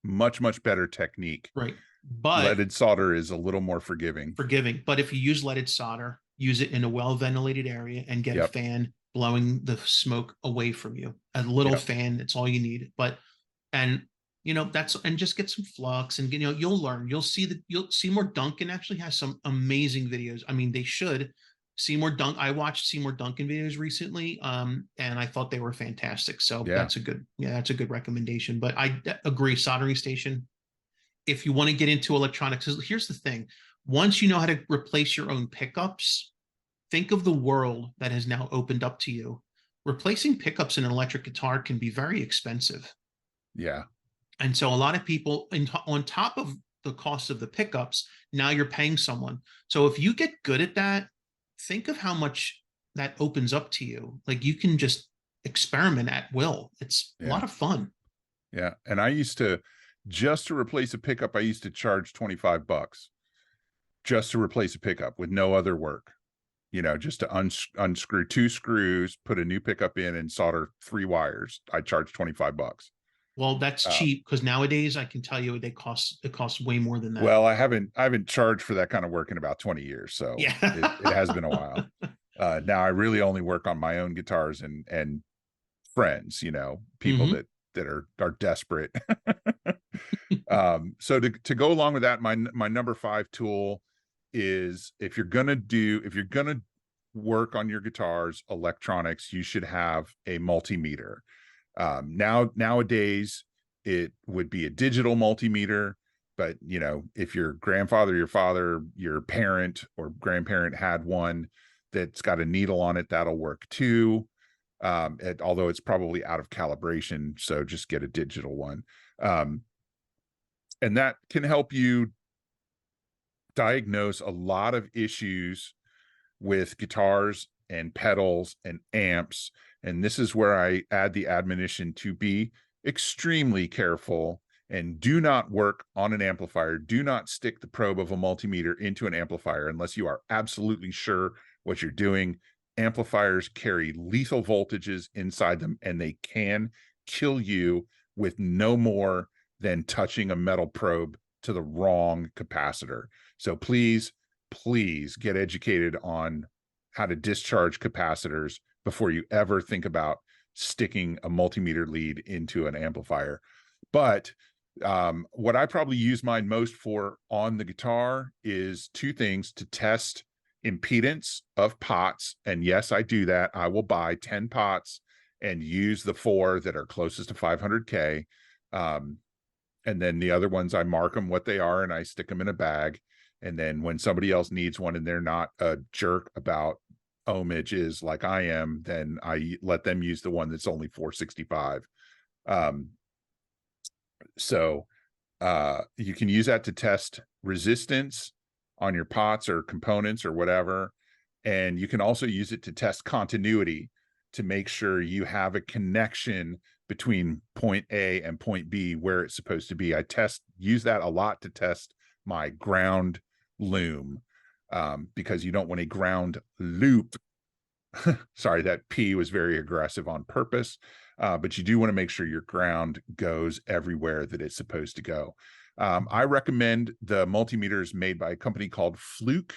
Much better technique. Right. But leaded solder is a little more forgiving. But if you use leaded solder, use it in a well-ventilated area and get a fan blowing the smoke away from you. A little fan, that's all you need. And just get some flux, and you'll learn. You'll see Seymour Duncan actually has some amazing videos. I mean, they should. I watched Seymour Duncan videos recently, and I thought they were fantastic. So that's a good recommendation. But I agree, soldering station. If you want to get into electronics, here's the thing: once you know how to replace your own pickups, think of the world that has now opened up to you. Replacing pickups in an electric guitar can be very expensive. Yeah. And so a lot of people, on top of the cost of the pickups, now you're paying someone. So if you get good at that, think of how much that opens up to you. You can just experiment at will. It's a lot of fun. Yeah. And just to replace a pickup, I used to charge $25 just to replace a pickup with no other work. Just to unscrew 2 screws, put a new pickup in, and solder 3 wires. I charge $25. Well, that's cheap, because nowadays I can tell you it costs way more than that. Well, I haven't charged for that kind of work in about 20 years. So it has been a while. Now I really only work on my own guitars and friends, people that are desperate. So to go along with that, my number 5 tool is, if you're gonna work on your guitar's electronics, you should have a multimeter. Nowadays it would be a digital multimeter, but if your grandfather, your father, your parent or grandparent had one that's got a needle on it, that'll work too. Although it's probably out of calibration, so just get a digital one. And that can help you diagnose a lot of issues with guitars and pedals and amps. And this is where I add the admonition to be extremely careful and do not work on an amplifier. Do not stick the probe of a multimeter into an amplifier unless you are absolutely sure what you're doing. Amplifiers carry lethal voltages inside them, and they can kill you with no more than touching a metal probe to the wrong capacitor. So please, please get educated on how to discharge capacitors before you ever think about sticking a multimeter lead into an amplifier. But what I probably use mine most for on the guitar is two things: to test impedance of pots. And yes, I do that. I will buy 10 pots and use the 4 that are closest to 500K. And then the other ones, I mark them what they are and I stick them in a bag. And then when somebody else needs one and they're not a jerk about ohmages like I am, then I let them use the one that's only 465. So you can use that to test resistance on your pots or components or whatever. And you can also use it to test continuity, to make sure you have a connection between point A and point B where it's supposed to be. I use that a lot to test my ground loom, because you don't want a ground loop. Sorry, that P was very aggressive on purpose, but you do want to make sure your ground goes everywhere that it's supposed to go. I recommend the multimeters made by a company called Fluke.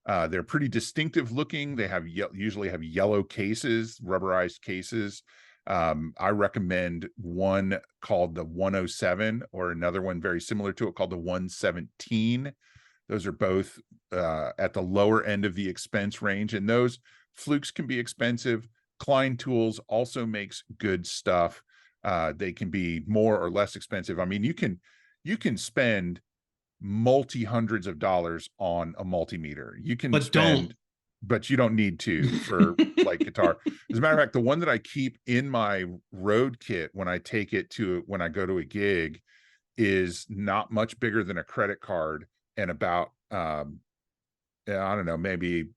They're pretty distinctive looking. They usually have yellow cases, rubberized cases. I recommend one called the 107, or another one very similar to it called the 117. Those are both at the lower end of the expense range, and those Flukes can be expensive. Klein Tools also makes good stuff. They can be more or less expensive. I mean, you can spend multi-hundreds of dollars on a multimeter. You can But spend, don't. but you don't need to for like guitar. As a matter of fact, the one that I keep in my road kit when I take it to, when I go to a gig, is not much bigger than a credit card, and about I don't know, maybe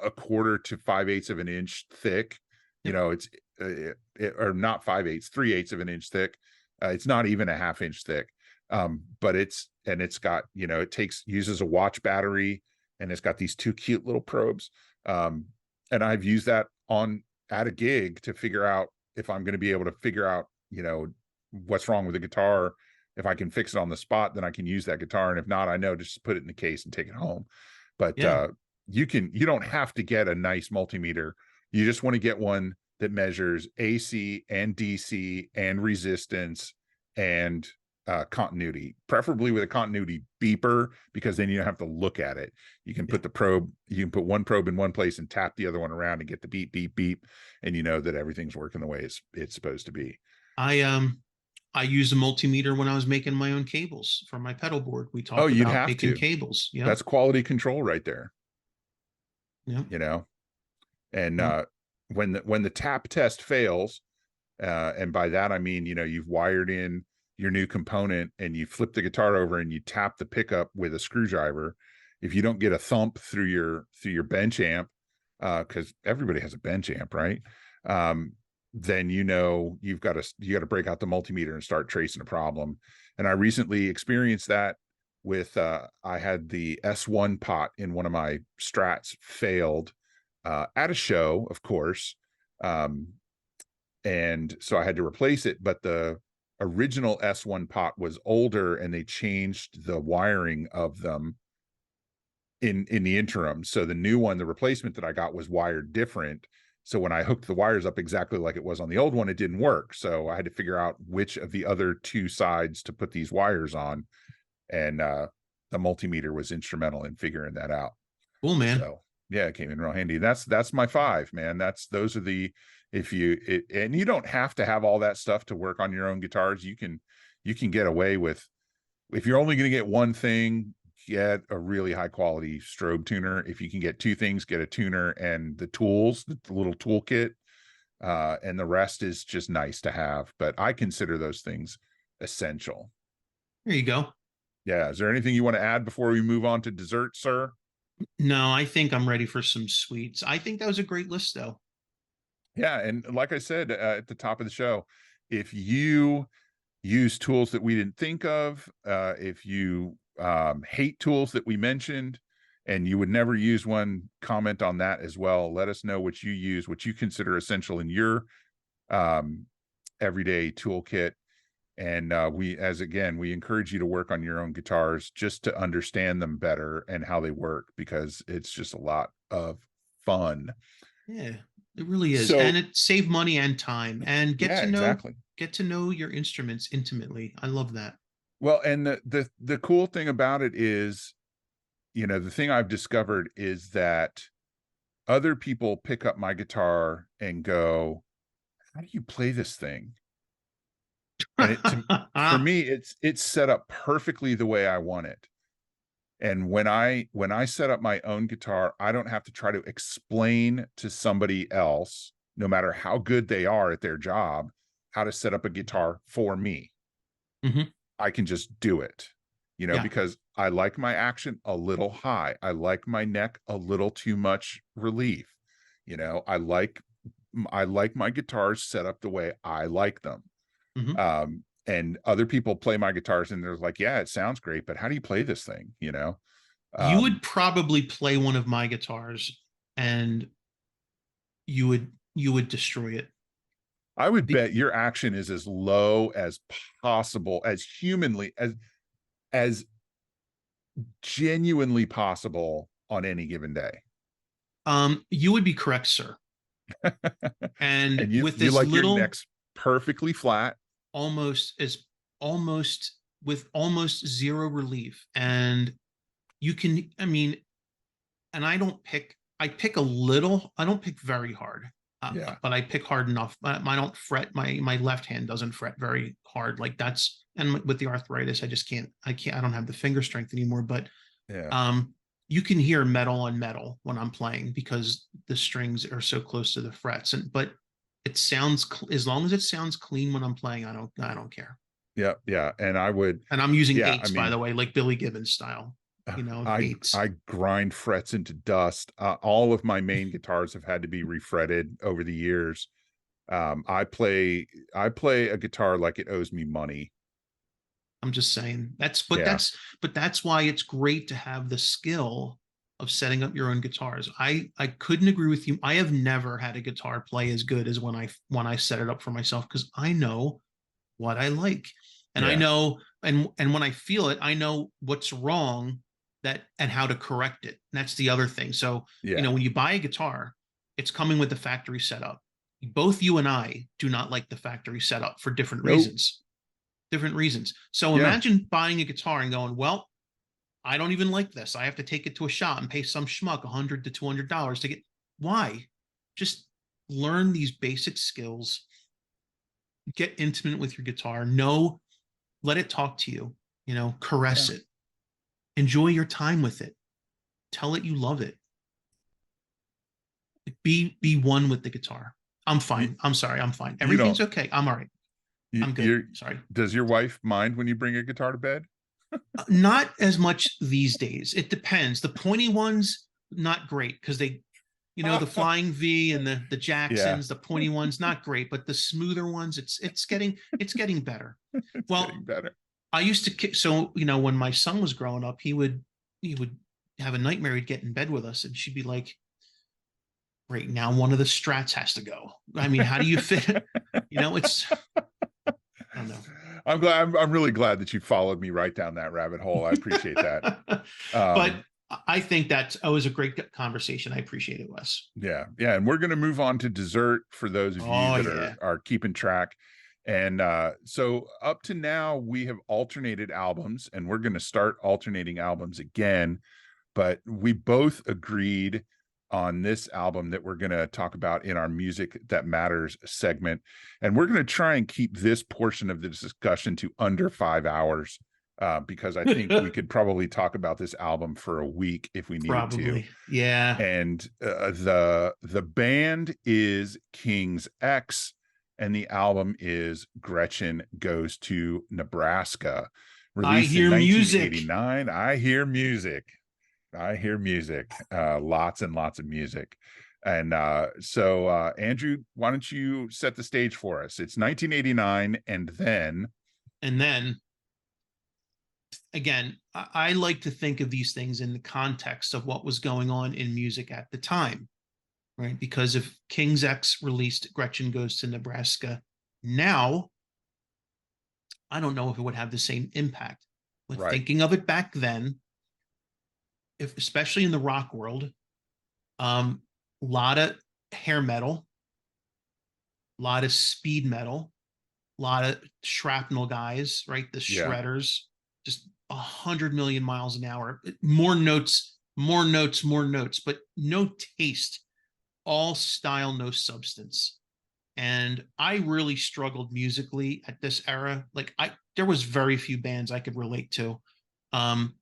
a quarter to 5/8 of an inch thick. You know, it's or not 5/8, 3/8 of an inch thick. It's not even a half inch thick. But it's got, it uses a watch battery, and it's got these two cute little probes. And I've used that at a gig to figure out if I'm going to be able to figure out, what's wrong with the guitar. If I can fix it on the spot, then I can use that guitar. And if not, I know, just put it in the case and take it home. But Yeah. you don't have to get a nice multimeter. You just want to get one that measures AC and DC and resistance and continuity, preferably with a continuity beeper, because then you don't have to look at it. You can put one probe in one place and tap the other one around and get the beep, beep, beep. And you know that everything's working the way it's supposed to be. I used a multimeter when I was making my own cables for my pedal board. We Oh, talked you'd about have making to. cables. Yeah. That's quality control right there. Yeah. And Yeah. when the tap test fails, and by that I mean, you've wired in your new component and you flip the guitar over and you tap the pickup with a screwdriver. If you don't get a thump through your bench amp, because everybody has a bench amp, right? Then you've got to break out the multimeter and start tracing a problem. And I recently experienced that with I had the S1 pot in one of my Strats failed at a show, of course. And so I had to replace it, but the original S1 pot was older and they changed the wiring of them in the interim. So the new one, the replacement that I got, was wired different. So when I hooked the wires up exactly like it was on the old one, it didn't work. So I had to figure out which of the other two sides to put these wires on. And the multimeter was instrumental in figuring that out. Cool, man. So yeah, it came in real handy. That's my 5, man. Those are the, and you don't have to have all that stuff to work on your own guitars. You can get away with, if you're only going to get one thing, get a really high quality strobe tuner. If you can get two things, get a tuner and the tools, the little toolkit, and the rest is just nice to have. But I consider those things essential. There you go. Yeah. Is there anything you want to add before we move on to dessert, sir? No, I think I'm ready for some sweets. I think that was a great list, though. Yeah. And like I said at the top of the show, if you use tools that we didn't think of, if you hate tools that we mentioned and you would never use one, comment on that as well. Let us know what you use, what you consider essential in your um, everyday toolkit. And we encourage you to work on your own guitars just to understand them better and how they work, because it's just a lot of fun. Yeah, it really is. And So it save money and time and yeah, exactly. get to know your instruments intimately. I love that. Well, and the cool thing about it is, the thing I've discovered is that other people pick up my guitar and go, "How do you play this thing?" And for me, it's set up perfectly the way I want it. And when I set up my own guitar, I don't have to try to explain to somebody else, no matter how good they are at their job, how to set up a guitar for me. Mhm. I can just do it, Yeah. because I like my action a little high. I like my neck a little too much relief. I like my guitars set up the way I like them. Mhm. And other people play my guitars and they're like, yeah, it sounds great, but how do you play this thing? You Um, would probably play one of my guitars and you would destroy it. I would The, bet your action is as low as possible, as humanly, as genuinely possible on any given day. you would be correct, sir. And And you with you as like your little, necks perfectly flat. almost as almost with almost zero relief, and you can, I mean, and I pick a little, I don't pick very hard, Yeah. but I pick hard enough. I don't fret. My left hand doesn't fret very hard. Like that's, and with the arthritis, I don't have the finger strength anymore. But Yeah. um, you can hear metal on metal when I'm playing because the strings are so close to the frets. But it sounds, as long as it sounds clean when I'm playing, I don't care. Yeah. Yeah. And I would, And I'm using yeah, I eights, by mean, the way, like Billy Gibbons style, I eights. I grind frets into dust. All of my main guitars have had to be refretted over the years. I play a guitar like it owes me money. I'm just saying Yeah. but that's why it's great to have the skill of setting up your own guitars. I couldn't agree with you. I have never had a guitar play as good as when I set it up for myself, because I know what I like. And I Yeah. know, and when I feel it, I know what's wrong, that and how to correct it. And that's the other thing. So, Yeah. when you buy a guitar, it's coming with the factory setup. Both you and I do not like the factory setup for different Nope. reasons. Different reasons. So Yeah. imagine buying a guitar and going, well, I don't even like this. I have to take it to a shop and pay some schmuck $100 to $200 to get. Why? Just learn these basic skills, get intimate with your guitar, know, let it talk to you, Yeah. caress it, enjoy your time with it, tell it you love it. Be one with the guitar. I'm You, fine. I'm sorry. I'm fine. you Everything's don't, okay. I'm all right. you, I'm good. you're, Sorry. does your wife mind when you bring a guitar to bed? Not as much these days. It depends. The pointy ones, not great, because they, the flying V and the Yeah. Jacksons, the pointy ones, not great. But the smoother ones, it's getting better. It's getting Well, better. I used to kick. So when my son was growing up, he would have a nightmare. He'd get in bed with us, and she'd be like, "Right now, one of the strats has to go." I mean, how do you fit? It's, I don't know. I'm really glad that you followed me right down that rabbit hole. I appreciate that. But Um, I think that was a great conversation. I appreciate it, Wes. yeah, yeah, and we're going to move on to dessert for those of you Oh that yeah. are keeping track. And so up to now we have alternated albums, and we're going to start alternating albums again, but we both agreed on this album that we're going to talk about in our Music That Matters segment. And we're going to try and keep this portion of the discussion to under 5 hours, because I think we could probably talk about this album for a week if we needed to. Probably. Yeah. And the band is King's X, and the album is Gretchen Goes to Nebraska, I released in hear music. 1989. I hear music. I hear music, lots and lots of music. And so, Andrew, why don't you set the stage for us? It's 1989, and then And then again, I like to think of these things in the context of what was going on in music at the time, right? Because if King's X released Gretchen Goes to Nebraska now, I don't know if it would have the same impact. But Right. thinking of it back then, if especially in the rock world, a lot of hair metal, a lot of speed metal, a lot of shrapnel guys, right? The Yeah. shredders, just 100 million miles an hour, more notes, more notes, more notes, but no taste, all style, no substance. And I really struggled musically at this era. Like there was very few bands I could relate to. Um,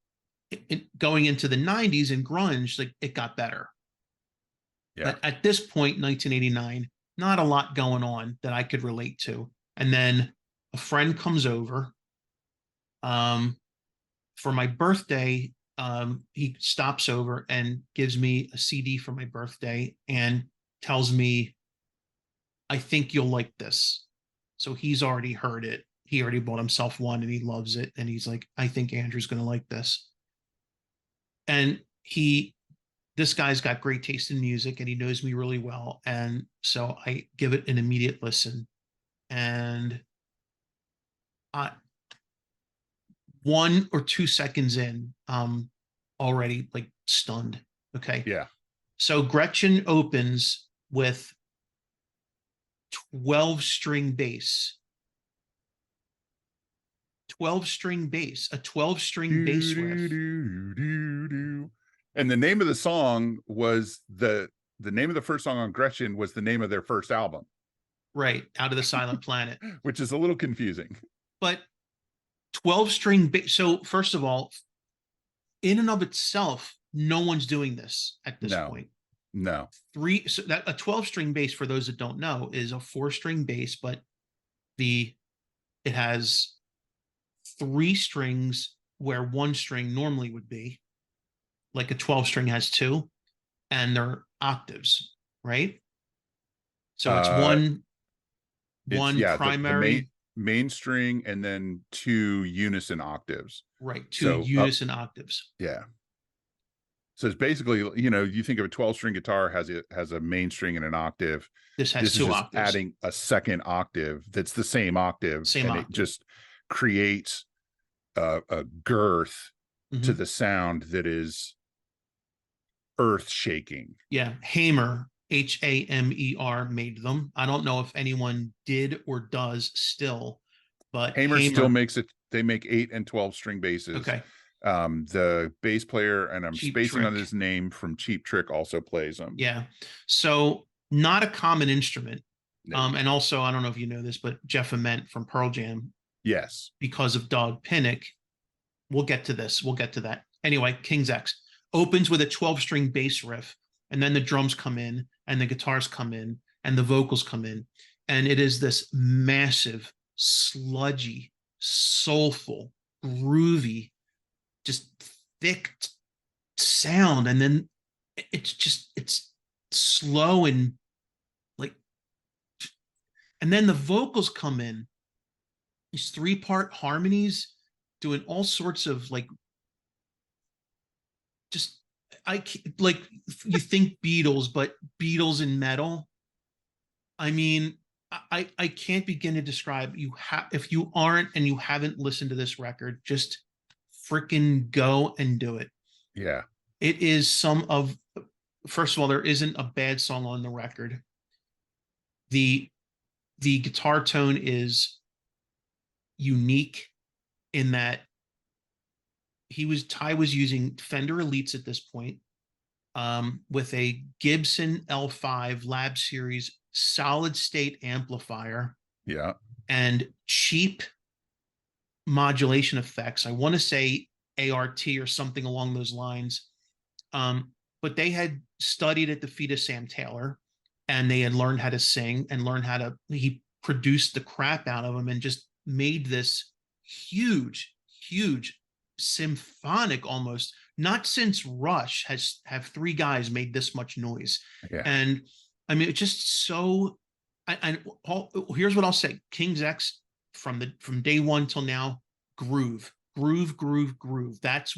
Going into the 90s and grunge, like it got better. Yeah. But at this point, 1989, not a lot going on that I could relate to. And then a friend comes over um, for my birthday. He stops over and gives me a CD for my birthday and tells me, I think you'll like this. So he's already heard it. He already bought himself one and he loves it. And he's like, I think Andrew's going to like this. And this guy's got great taste in music and he knows me really well. And so I give it an immediate listen. And I, 1 or 2 seconds in, already like stunned. Okay. Yeah. So Gretchen opens with 12-string bass. 12-string bass, a 12-string bass riff. And the name of the song was the name of the first song on Gretchen was the name of their first album. Right, Out of the Silent Planet. Which is a little confusing. But 12-string bass. So first of all, in and of itself, no one's doing this at this point. No. So that a 12-string bass, for those that don't know, is a 4-string bass, but it has 3 strings where 1 string normally would be. Like a 12-string has 2, and they're octaves, right? So it's one primary, the main string, and then 2 unison octaves. Right, 2 unison octaves. Yeah. So it's basically, you think of a 12-string guitar has a main string and an octave. This has 2 octaves. Adding a second octave that's the same octave, it just creates a girth to the sound that is earth shaking. Yeah, Hamer, Hamer made them. I don't know if anyone did or does still, but Hamer still makes it. They make 8 and 12-string basses. Okay. The bass player, and I'm Cheap spacing Trick. on his name, from Cheap Trick, also plays them. Yeah. So not a common instrument. No. And also, I don't know if you know this, but Jeff Ament from Pearl Jam. Yes. Because of Dog Pinnick. We'll get to this. We'll get to that. Anyway, King's X opens with a 12-string bass riff, and then the drums come in, and the guitars come in, and the vocals come in. And it is this massive, sludgy, soulful, groovy, just thick sound. And then it's slow and like, and then the vocals come in, these 3-part harmonies doing all sorts of like, just, like, you think Beatles, but Beatles in metal. I mean, I can't begin to describe. If you aren't and you haven't listened to this record, just freaking go and do it. Yeah. It is first of all, there isn't a bad song on the record. The guitar tone is unique in that Ty was using Fender Elites at this point, with a Gibson L5 Lab Series solid state amplifier. Yeah. And cheap modulation effects. I want to say ART or something along those lines. But they had studied at the feet of Sam Taylor, and they had learned how to sing and he produced the crap out of them and just made this huge, huge symphonic, almost, not since Rush have 3 guys made this much noise. Yeah. And I mean, it's just so, here's what I'll say. King's X from day one till now, groove, groove, groove, groove. That's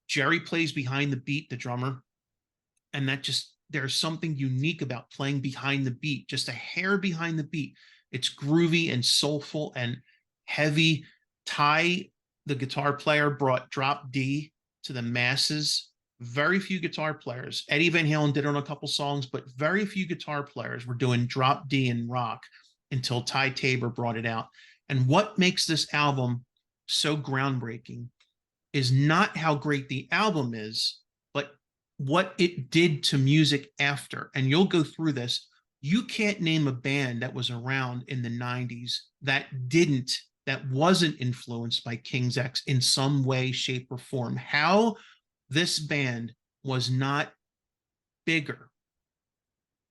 Jerry plays behind the beat, the drummer, and that just there's something unique about playing behind the beat, just a hair behind the beat. It's groovy and soulful and heavy. Ty, the guitar player, brought drop D to the masses. Very few guitar players. Eddie Van Halen did it on a couple songs, but very few guitar players were doing drop D in rock until Ty Tabor brought it out. And what makes this album so groundbreaking is not how great the album is, but what it did to music after. And you'll go through this. You can't name a band that was around in the 90s that wasn't influenced by King's X in some way, shape, or form. How this band was not bigger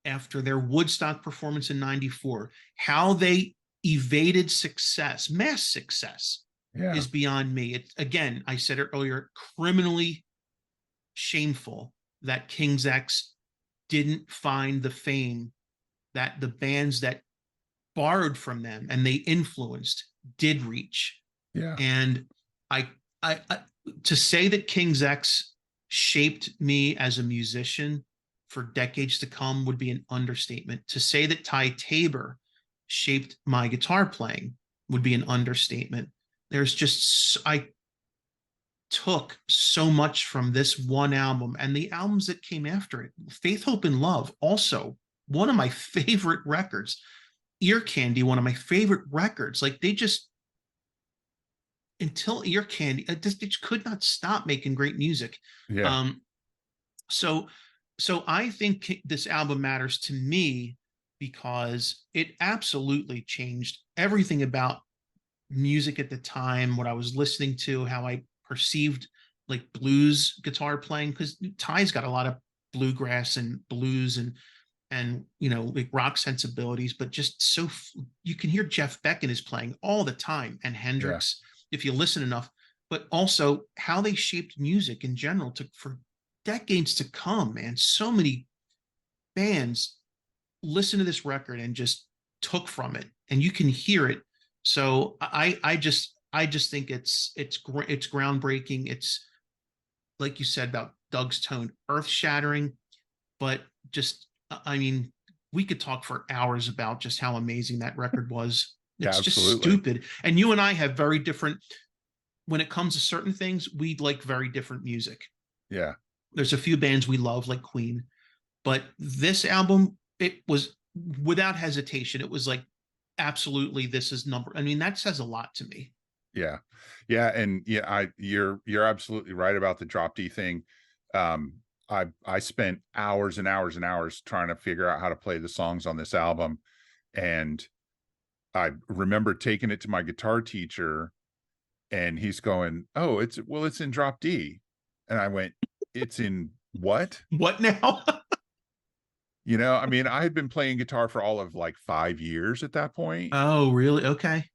after their Woodstock performance in 94, how they evaded success, mass success, is beyond me. It, again, I said it earlier, criminally shameful that King's X didn't find the fame that the bands that borrowed from them and they influenced did reach. Yeah. And I to say that King's X shaped me as a musician for decades to come would be an understatement. To say that Ty Tabor shaped my guitar playing would be an understatement. There's just, I took so much from this one album and the albums that came after it. Faith, Hope, and Love, also one of my favorite records. Ear Candy, one of my favorite records. Like they just, until Ear Candy, they just could not stop making great music. Yeah. So I think this album matters to me because it absolutely changed everything about music at the time, what I was listening to, how I perceived like blues guitar playing, because Ty's got a lot of bluegrass and blues and you know, like rock sensibilities, but just so you can hear Jeff Beck in his playing all the time, and Hendrix, if you listen enough, but also how they shaped music in general for decades to come, man. So many bands listen to this record and just took from it, and you can hear it. So I just think it's groundbreaking. It's like you said about Doug's tone, earth shattering, but just, I mean, we could talk for hours about just how amazing that record was. It's just stupid. And you and I have very different, when it comes to certain things, we like very different music. Yeah. There's a few bands we love, like Queen, but this album, it was without hesitation. It was like, absolutely, this is number. I mean, that says a lot to me. Yeah. Yeah. And yeah, you're absolutely right about the drop D thing. I spent hours and hours and hours trying to figure out how to play the songs on this album. And I remember taking it to my guitar teacher and he's going, "Oh, it's in drop D." And I went, "It's in what? What now?" You know, I mean, I had been playing guitar for all of like 5 years at that point. Oh, really? Okay.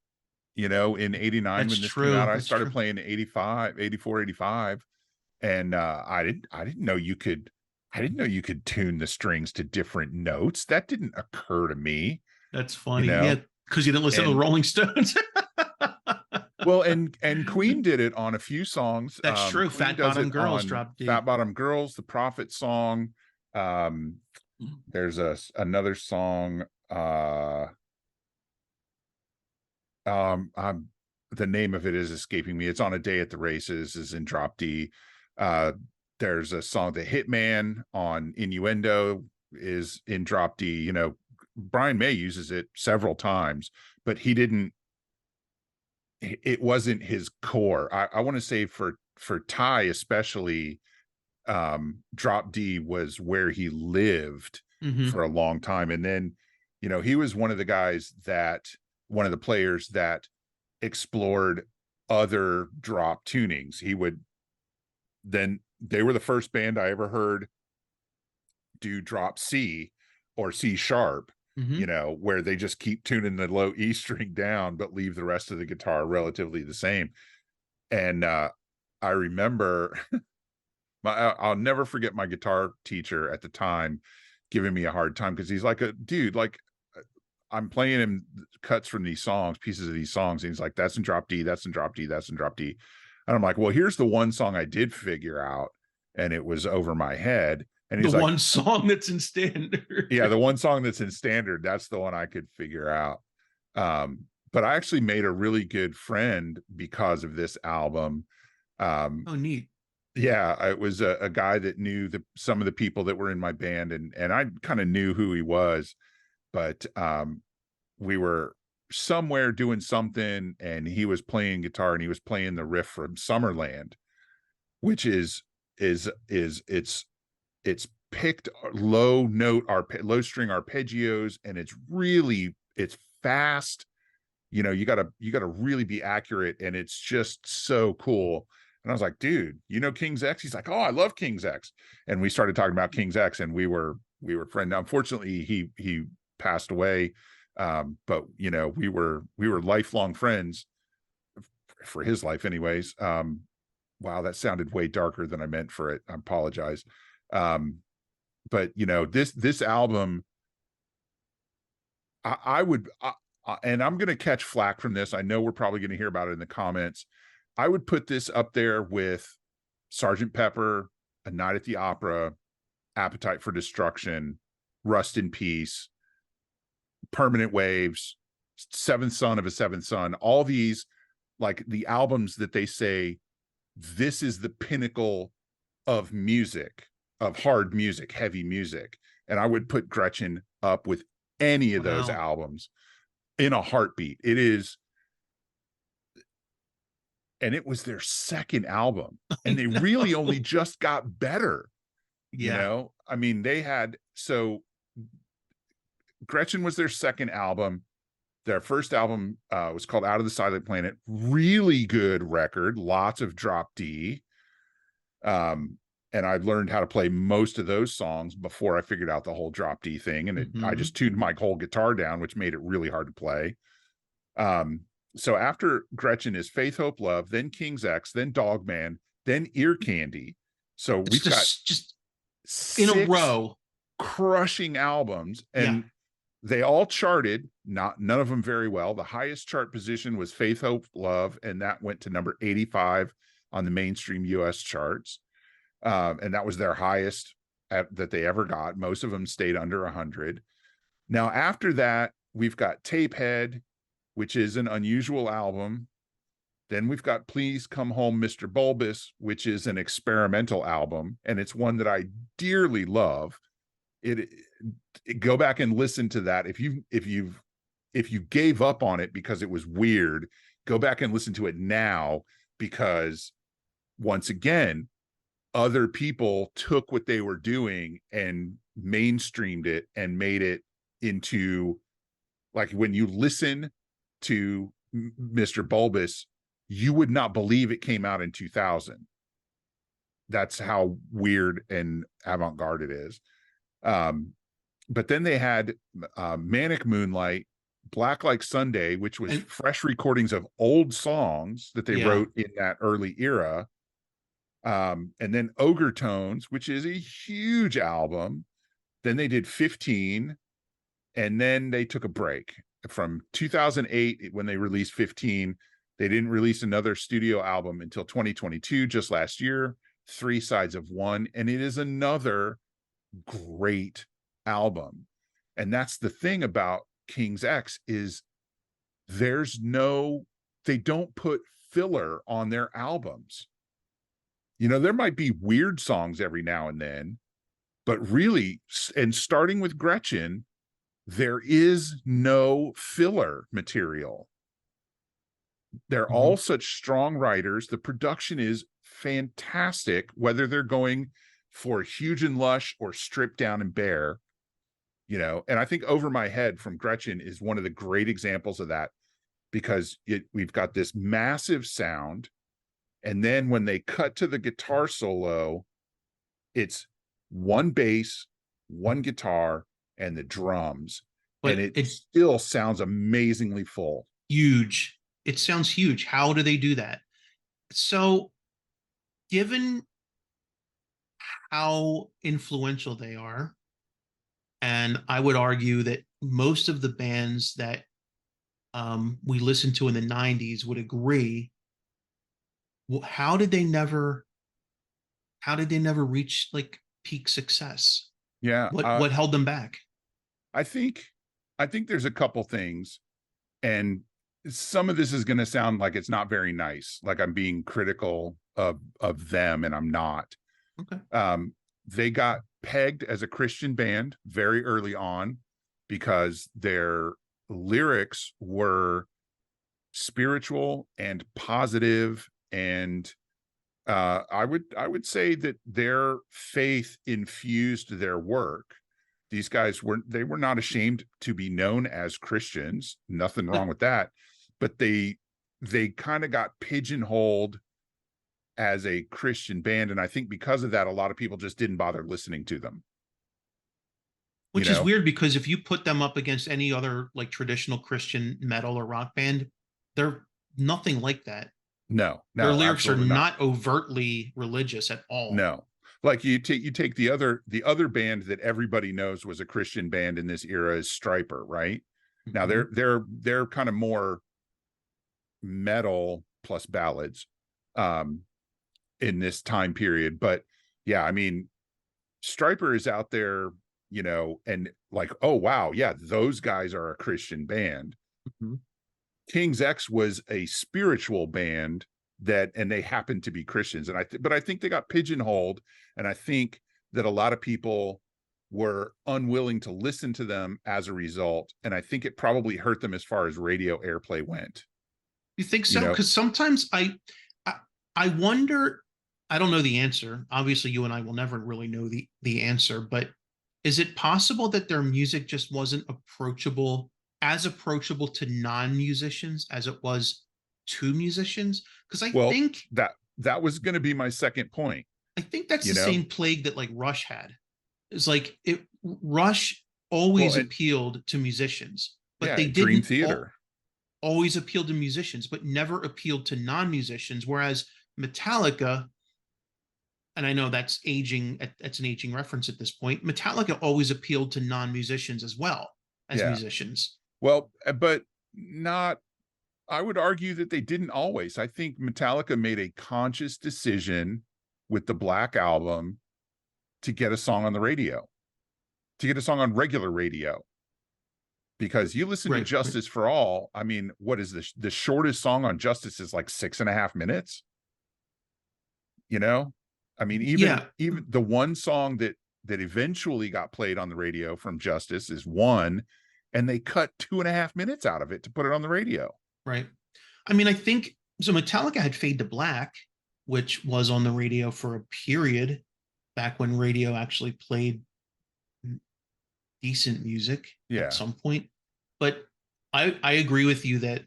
You know, in 89 when this came out, I started playing in 85, 84, 85. And I didn't know you could tune the strings to different notes. That didn't occur to me. That's funny. You know? Yeah, because you didn't listen to the Rolling Stones. Well, and Queen did it on a few songs. That's true. Queen Fat Bottom Girls dropped D. Fat Bottom Girls, the Prophet song. There's another song. The name of it is escaping me. It's on A Day at the Races, is in drop D. There's a song, The Hitman, on Innuendo, is in drop D. You know, Brian May uses it several times, but it wasn't his core. I want to say for Ty especially, drop D was where he lived for a long time. And then, you know, he was one of the players that explored other drop tunings. They were the first band I ever heard do drop C or C sharp, you know, where they just keep tuning the low E string down, but leave the rest of the guitar relatively the same. And I remember I'll never forget my guitar teacher at the time giving me a hard time, because he's like, dude, like, I'm playing him cuts from these songs, pieces of these songs, and he's like, "That's in drop D, that's in drop D, that's in drop D," and I'm like, "Well, here's the one song I did figure out, and it was Over My Head," and The he's like, one song that's in standard. "Yeah, the one song that's in standard, that's the one I could figure out." But I actually made a really good friend because of this album. Um, Oh, neat. yeah, it was a guy that knew some of the people that were in my band, and I kind of knew who he was, but we were somewhere doing something, and he was playing guitar, and he was playing the riff from Summerland, which is it's picked low string arpeggios, and it's fast. You gotta really be accurate, and it's just so cool. And I was like, dude, King's X? He's like, oh, I love King's X. And we started talking about King's X, and we were friends. Now, unfortunately, he passed away. But we were lifelong friends for his life anyways. Wow, that sounded way darker than I meant for it. I apologize. But this album, I would and I'm going to catch flack from this. I know we're probably going to hear about it in the comments. I would put this up there with Sergeant Pepper, A Night at the Opera, Appetite for Destruction, Rust in Peace, Permanent Waves, Seventh Son of a Seventh Son, all these, like, the albums that they say this is the pinnacle of music, of hard music, heavy music. And I would put Gretchen up with any of those Wow. albums in a heartbeat. It is, and it was their second album, and I they really know. only just got better. Yeah. I mean, Gretchen was their second album. Their first album was called Out of the Silent Planet. Really good record, lots of drop D. And I learned how to play most of those songs before I figured out the whole drop D thing. And I Hmm. just tuned my whole guitar down, which made it really hard to play. So after Gretchen is Faith, Hope, Love, then King's X, then Dogman, then Ear Candy. So It's we've got just in a six row. crushing albums, Yeah. and they all charted, none of them very well. The highest chart position was Faith, Hope, Love, and that went to number 85 on the mainstream US charts. And that was their highest that they ever got. Most of them stayed under 100. Now, after that, we've got Tapehead, which is an unusual album. Then we've got Please Come Home, Mr. Bulbous, which is an experimental album, and it's one that I dearly love. Go back and listen to that. If you gave up on it because it was weird, go back and listen to it now, because once again, other people took what they were doing and mainstreamed it and made it into, like, when you listen to Mr. Bulbous, you would not believe it came out in 2000. That's how weird and avant-garde it is. But then they had Manic Moonlight, Black Like Sunday, which was And fresh recordings of old songs that they yeah. wrote in that early era. And then Ogre Tones, which is a huge album. Then they did 15, and then they took a break from 2008 when they released 15. They didn't release another studio album until 2022, just last year, Three Sides of One, and it is another great album. And that's the thing about King's X, is they don't put filler on their albums. There might be weird songs every now and then, but really, and starting with Gretchen, there is no filler material. They're Mhm. all such strong writers. The production is fantastic, whether they're going for huge and lush or stripped down and bare. And I think Over My Head from Gretchen is one of the great examples of that, because we've got this massive sound, and then when they cut to the guitar solo, it's one bass, one guitar, and the drums, and But it it's still sounds amazingly full. huge. It sounds huge. How do they do that? So, given how influential they are, And I would argue that most of the bands that we listened to in the 90s would agree. Well, how did they never reach like peak success? Yeah, What held them back? I think there's a couple things, and some of this is going to sound like it's not very nice, like I'm being critical of them, and I'm not. Okay. They got pegged as a Christian band very early on because their lyrics were spiritual and positive, and I would say that their faith infused their work. These guys were not ashamed to be known as Christians. Nothing wrong with that, but they kind of got pigeonholed as a Christian band, and I think because of that, a lot of people just didn't bother listening to them. You Which is know, weird because if you put them up against any other like traditional Christian metal or rock band, they're nothing like that. no, Their no, lyrics are absolutely not. not overtly religious at all. No, like you take the other band that everybody knows was a Christian band in this era is Striper, right? Now Mhm. they're kind of more metal plus ballads um in this time period, but yeah, I mean, Striper is out there, and like, oh wow, yeah, those guys are a Christian band. Mhm. King's X was a spiritual band and they happened to be Christians, and but I think they got pigeonholed, and I think that a lot of people were unwilling to listen to them as a result, and I think it probably hurt them as far as radio airplay went. You think You so? know, Because sometimes I I wonder. I don't know the answer. Obviously, you and I will never really know the answer. But is it possible that their music just wasn't approachable to non-musicians as it was to musicians? Because well, that was going to be my second point. I think that's You the know, same plague that like Rush had. It's like it Rush well, always and appealed to musicians, but they yeah, Dream didn't Theater. always appealed to musicians, but never appealed to non-musicians. Whereas Metallica, and I know that's an aging reference at this point, Metallica always appealed to non-musicians as well as Yeah, musicians. well, but not. I would argue that they didn't always. I think Metallica made a conscious decision with the Black Album to get a song on the radio, to get a song on regular radio. Because you listen to Right, right. Justice for All, I mean, what is the shortest song on Justice is like 6.5 minutes. You know, I mean, even Yeah, even the one song that eventually got played on the radio from Justice is one, and they cut 2.5 minutes out of it to put it on the radio. right. I mean, I think so. Metallica had Fade to Black, which was on the radio for a period back when radio actually played decent music at Yeah. some point. But I agree with you that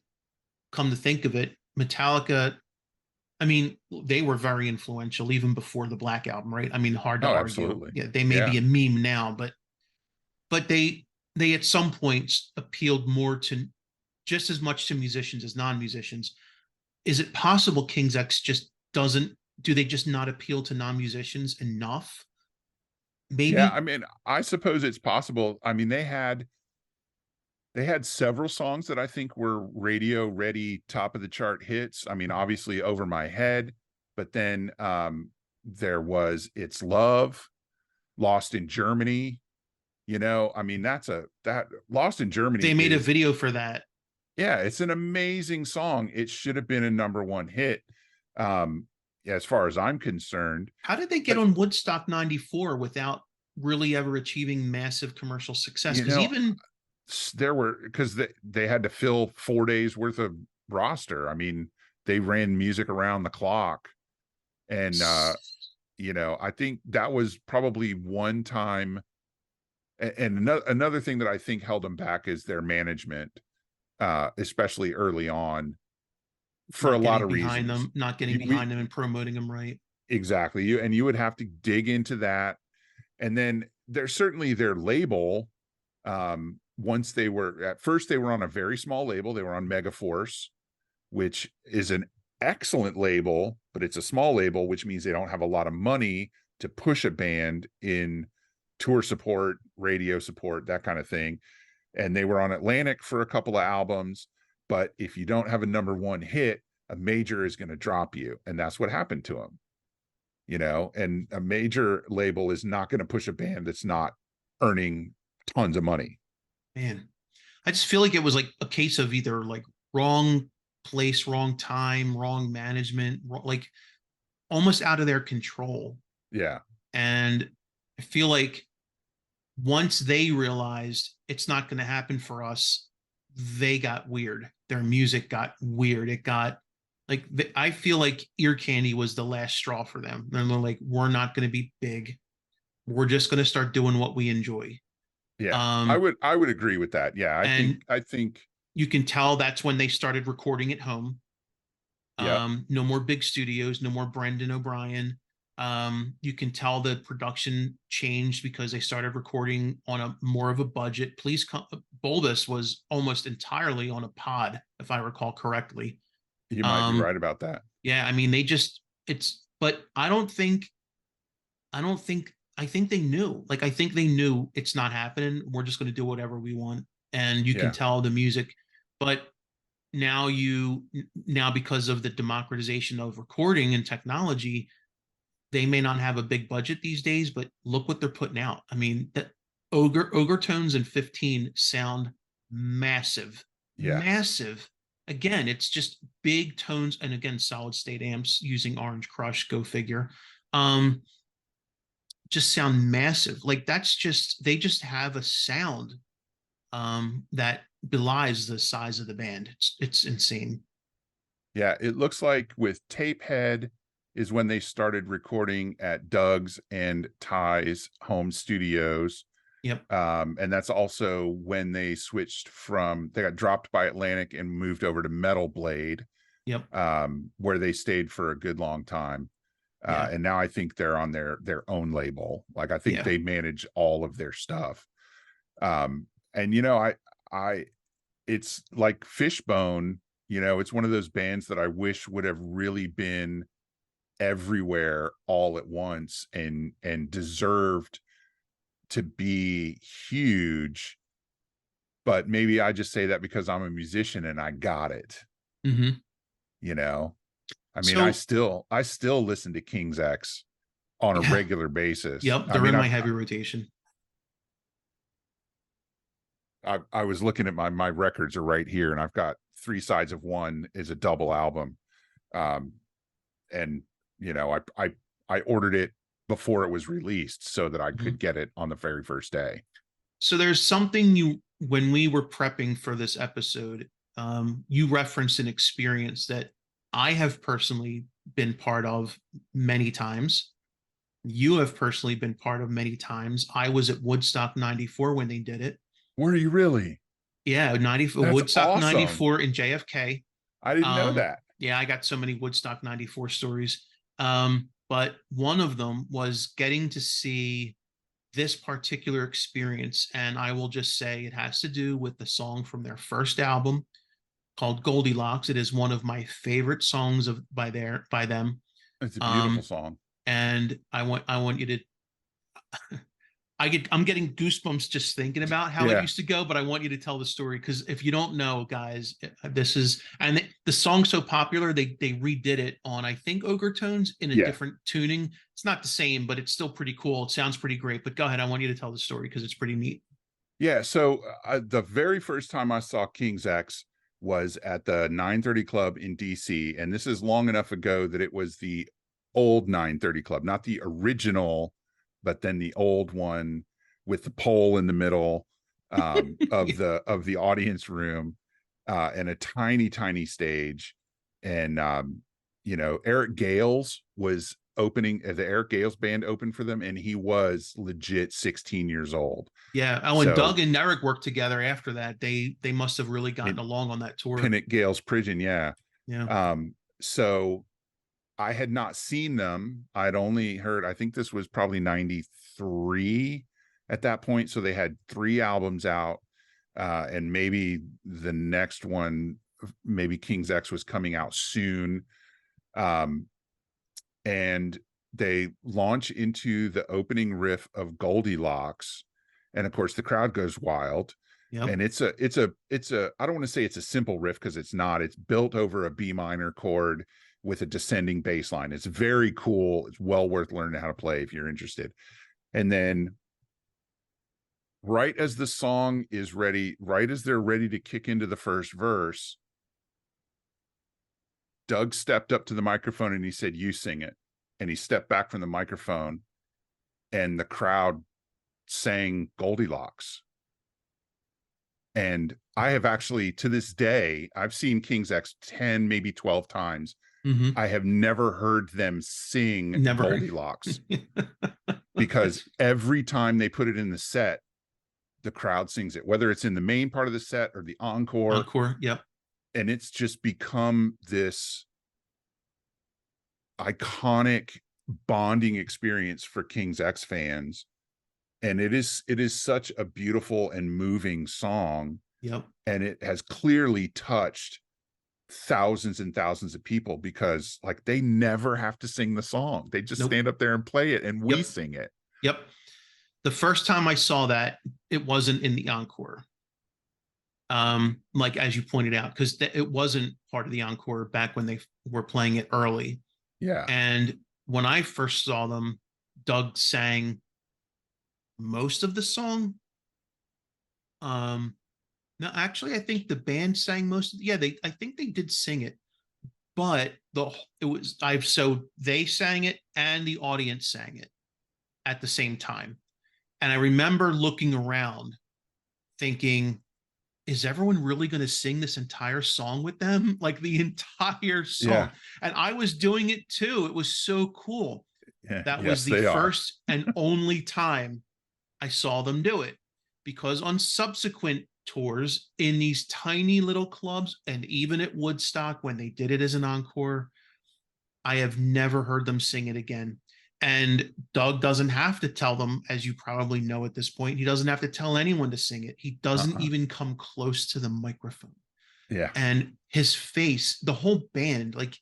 come to think of it, Metallica, I mean, they were very influential even before the Black Album, right? I mean, hard to Oh, argue. absolutely. Yeah, they may Yeah. be a meme now, but they at some points appealed more to just as much to musicians as non-musicians. Is it possible King's X just doesn't do they just not appeal to non-musicians enough? Yeah, Maybe. I mean, I suppose it's possible. I mean, they had several songs that I think were radio ready, top of the chart hits. I mean, obviously Over My Head, but then there was It's Love, Lost in Germany. I mean, that Lost in Germany They made a is, video for that. yeah, it's an amazing song. It should have been a number one hit, um, as far as I'm concerned. How did they get But on Woodstock 94 without really ever achieving massive commercial success? you Because know, even there were, because they had to fill 4 days worth of roster. I mean, they ran music around the clock, and I think that was probably one time. And another thing that I think held them back is their management, especially early on, for a not lot getting of behind reasons. them, not getting You, we behind them and promoting them right. exactly you would have to dig into that, and then there's certainly their label. Once they were at first, they were on a very small label. They were on Megaforce, which is an excellent label, but it's a small label, which means they don't have a lot of money to push a band in tour support, radio support, that kind of thing. And they were on Atlantic for a couple of albums. But if you don't have a number one hit, a major is going to drop you. And that's what happened to them, you know, and a major label is not going to push a band that's not earning tons of money. Man, I just feel like it was like a case of either like wrong place, wrong time, wrong management, like almost out of their control. Yeah. And I feel like once they realized it's not going to happen for us, they got weird. Their music got weird. It got like, I feel like Ear Candy was the last straw for them. And they're like, we're not going to be big. We're just going to start doing what we enjoy. Yeah. I would agree with that. Yeah. I think you can tell that's when they started recording at home. Yeah. No more big studios, no more Brendan O'Brien. You can tell the production changed because they started recording on a more of a budget. Bulbous was almost entirely on a pod, if I recall correctly. You might be right about that. Yeah, I mean, but I think they knew. Like, I think they knew it's not happening. We're just going to do whatever we want. And you can tell the music, but now because of the democratization of recording and technology, they may not have a big budget these days, but look what they're putting out. I mean, that ogre tones and 15 sound massive. Massive. Again, it's just big tones, and again, solid state amps using Orange Crush, go figure. Just sound massive. Like, they just have a sound that belies the size of the band. It's insane. Yeah, it looks like with Tapehead is when they started recording at Doug's and Ty's home studios. Yep. And that's also when they they got dropped by Atlantic and moved over to Metal Blade. Yep. Where they stayed for a good long time. And now I think they're on their own label. Like, I think they manage all of their stuff. And you know, it's like Fishbone, you know, it's one of those bands that I wish would have really been everywhere all at once and deserved to be huge. But maybe I just say that because I'm a musician and I got it. Mm-hmm. You know, I mean, I still listen to King's X on a regular basis. Yep, they're in my heavy rotation. I was looking at my records are right here, and I've got Three Sides of One is a double album. And you know, I ordered it before it was released so that I could get it on the very first day. So there's something when we were prepping for this episode, you referenced an experience that I have personally been part of many times. You have personally been part of many times. I was at Woodstock 94 when they did it. Were you really? Yeah, Woodstock awesome. 94 in JFK. I didn't know that. Yeah, I got so many Woodstock 94 stories. But one of them was getting to see this particular experience. And I will just say it has to do with the song from their first album called Goldilocks. It is one of my favorite songs by them. It's a beautiful song. And I want you to I'm getting goosebumps just thinking about how it used to go, but I want you to tell the story, because if you don't know, guys, the song's so popular, they redid it on, I think, Ogre Tones in a different tuning. It's not the same, but it's still pretty cool. It sounds pretty great. But go ahead, I want you to tell the story because it's pretty neat. Yeah, so the very first time I saw King's X was at the 930 Club in DC, and this is long enough ago that it was the old 930 Club, not the original, but then the old one with the pole in the middle of the audience room, and a tiny stage. And you know, Eric Gales was opening, the Eric Gales band opened for them, and he was legit 16 years old. Yeah. Oh, and Doug and Eric worked together after that. They must have really gotten along on that tour. Pinnock Gales Prison, yeah. Yeah. So I had not seen them. I'd only heard, I think this was probably 93 at that point. So they had 3 albums out, and maybe the next one, maybe King's X was coming out soon. And they launch into the opening riff of Goldilocks, and of course the crowd goes wild. Yep. And it's a I don't want to say it's a simple riff, because it's not. It's built over a B minor chord with a descending bass line. It's very cool. It's well worth learning how to play if you're interested. And then right as the song is ready, right as they're ready to kick into the first verse, Doug stepped up to the microphone and he said, "You sing it." And he stepped back from the microphone, and the crowd sang Goldilocks. And I have actually, to this day, I've seen King's X 10, maybe 12 times. Mm-hmm. I have never heard them sing Never. Goldilocks, because every time they put it in the set, the crowd sings it, whether it's in the main part of the set or the encore. Encore. Yep. And it's just become this iconic bonding experience for King's X fans. And it is such a beautiful and moving song. Yep. And it has clearly touched thousands and thousands of people, because like they never have to sing the song. They just stand up there and play it, and we sing it. Yep. The first time I saw that, it wasn't in the encore. Like, as you pointed out, because it wasn't part of the encore back when they were playing it early. Yeah. And when I first saw them, Doug sang most of the song. No, actually, I think the band sang most of I think they did sing it, but so they sang it and the audience sang it at the same time. And I remember looking around thinking, is everyone really going to sing this entire song with them? Like the entire song. Yeah. And I was doing it too. It was so cool. Yeah, that was the first and only time I saw them do it, because on subsequent tours in these tiny little clubs, and even at Woodstock when they did it as an encore, I have never heard them sing it again. And Doug doesn't have to tell them, as you probably know at this point, he doesn't have to tell anyone to sing it. He doesn't even come close to the microphone. Yeah. And his face, the whole band, like,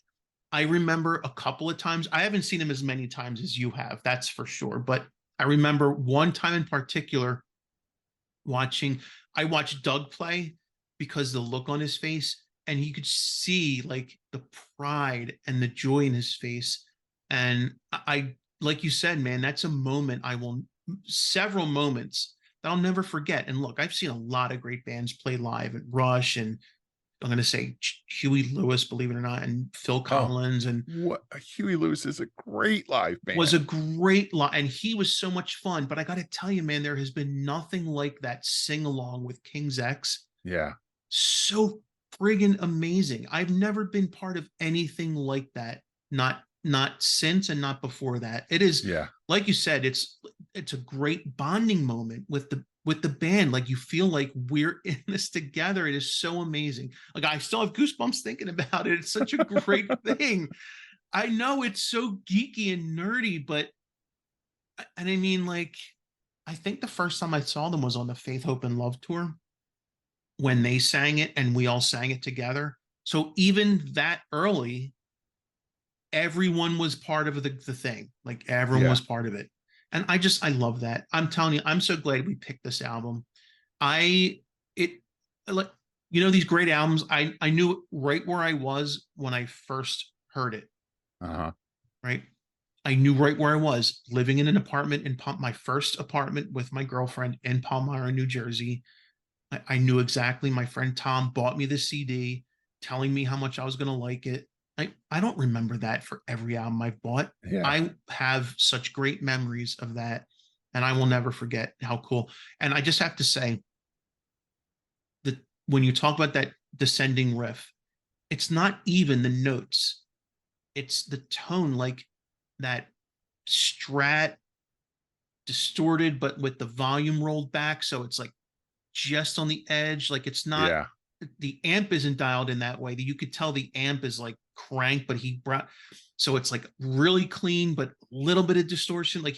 I remember a couple of times, I haven't seen him as many times as you have, that's for sure. But I remember one time in particular I watched Doug play, because the look on his face, and you could see like the pride and the joy in his face. And I, like you said, man, that's a moment several moments that I'll never forget. And look, I've seen a lot of great bands play live, at Rush, and I'm going to say Huey Lewis, believe it or not, and Phil Collins. And Huey Lewis is a great live band. Was a great live, and he was so much fun. But I got to tell you, man, there has been nothing like that sing along with King's X. Yeah. So friggin' amazing. I've never been part of anything like that. Not since and not before that. It is, like you said, it's a great bonding moment with the band. Like, you feel like we're in this together. It is so amazing. Like, I still have goosebumps thinking about it. It's such a great thing. I know it's so geeky and nerdy, and I mean, like, I think the first time I saw them was on the Faith, Hope, and Love tour, when they sang it and we all sang it together. So even that early, everyone was part of the thing. Like, everyone was part of it. And I love that. I'm telling you, I'm so glad we picked this album. These great albums, I knew right where I was when I first heard it. Right. I knew right where I was, living in an apartment my first apartment with my girlfriend in Palmyra, New Jersey. I knew exactly. My friend Tom bought me the CD, telling me how much I was going to like it. I don't remember that for every album I've bought. Yeah. I have such great memories of that, and I will never forget how cool. And I just have to say that when you talk about that descending riff, it's not even the notes. It's the tone, like that strat distorted, but with the volume rolled back. So it's like just on the edge. Like, it's not, the amp isn't dialed in that way. You could tell the amp is like cranked, but so it's like really clean, but a little bit of distortion. Like,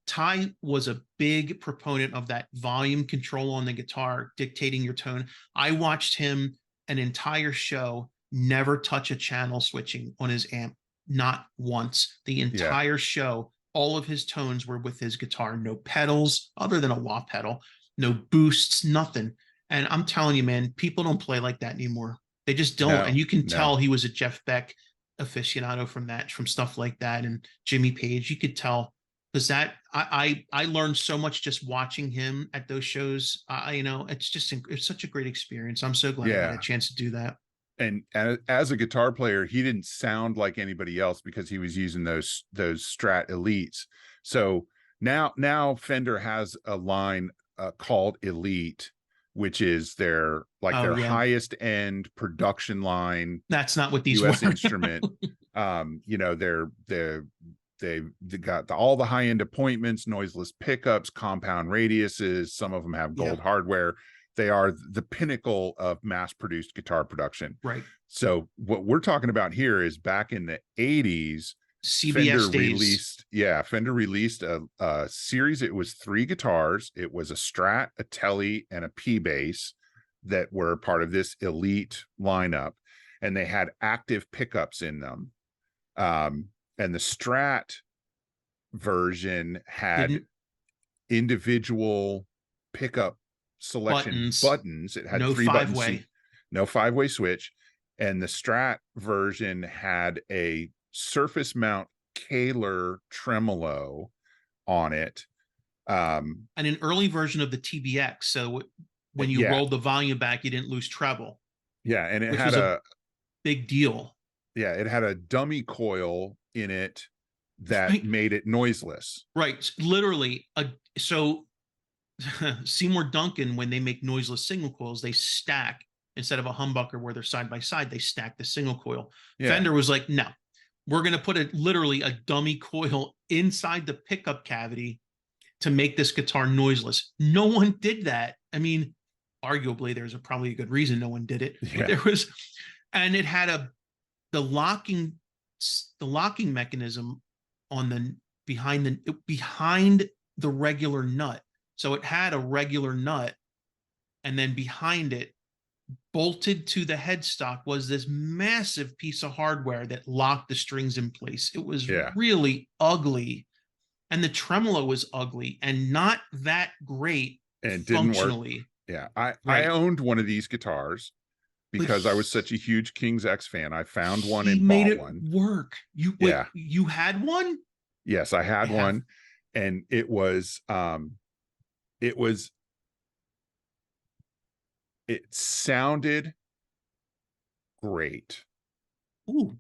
Ty was a big proponent of that volume control on the guitar, dictating your tone. I watched him an entire show never touch a channel switching on his amp. not once. The Yeah. entire show, all of his tones were with his guitar, no pedals other than a wah pedal, no boosts, nothing. And I'm telling you, man, people don't play like that anymore. They just don't. And No, you can no. tell he was a Jeff Beck aficionado from stuff like that, and Jimmy Page. You could tell because that I learned so much just watching him at those shows. It's such a great experience. I'm so glad I got a Yeah. chance to do that. And as a guitar player, he didn't sound like anybody else because he was using those Strat Elites. So now Fender has a line called Elite, which is their Oh yeah, highest end production line that's not what these US were. instrument. They got all the high end appointments, noiseless pickups, compound radiuses. Some of them have gold Yeah, hardware. They are the pinnacle of mass produced guitar production. right. So what we're talking about here is back in the 80s, CBS days. Fender released a series. It was 3 guitars. It was a Strat, a Tele, and a P bass that were part of this Elite lineup, and they had active pickups in them. And the Strat version had Didn't individual pickup selection buttons. It had no 3 buttons, five-way. no 5-way switch. And the Strat version had a surface mount Kahler tremolo on it. And an early version of the TBX. So when you Yeah. rolled the volume back, you didn't lose treble, Yeah. And it which had was a big deal. yeah, it had a dummy coil in it that Right. made it noiseless. Right. Literally. So Seymour Duncan, when they make noiseless single coils, they stack instead of a humbucker where they're side by side, they stack the single coil. Yeah. Fender was like, no, we're going to put literally a dummy coil inside the pickup cavity to make this guitar noiseless. No one did that. I mean, arguably, there's probably a good reason no one did it. Yeah. But there was, and it had the locking mechanism on the behind the regular nut. So it had a regular nut, and then behind it, bolted to the headstock, was this massive piece of hardware that locked the strings in place. It was really ugly, and the tremolo was ugly and not that great and functionally. Didn't work. Yeah, I owned one of these guitars because I was such a huge King's X fan. I found one and made bought it one. Work. You had one? Yes, I had one, and it sounded great. Ooh.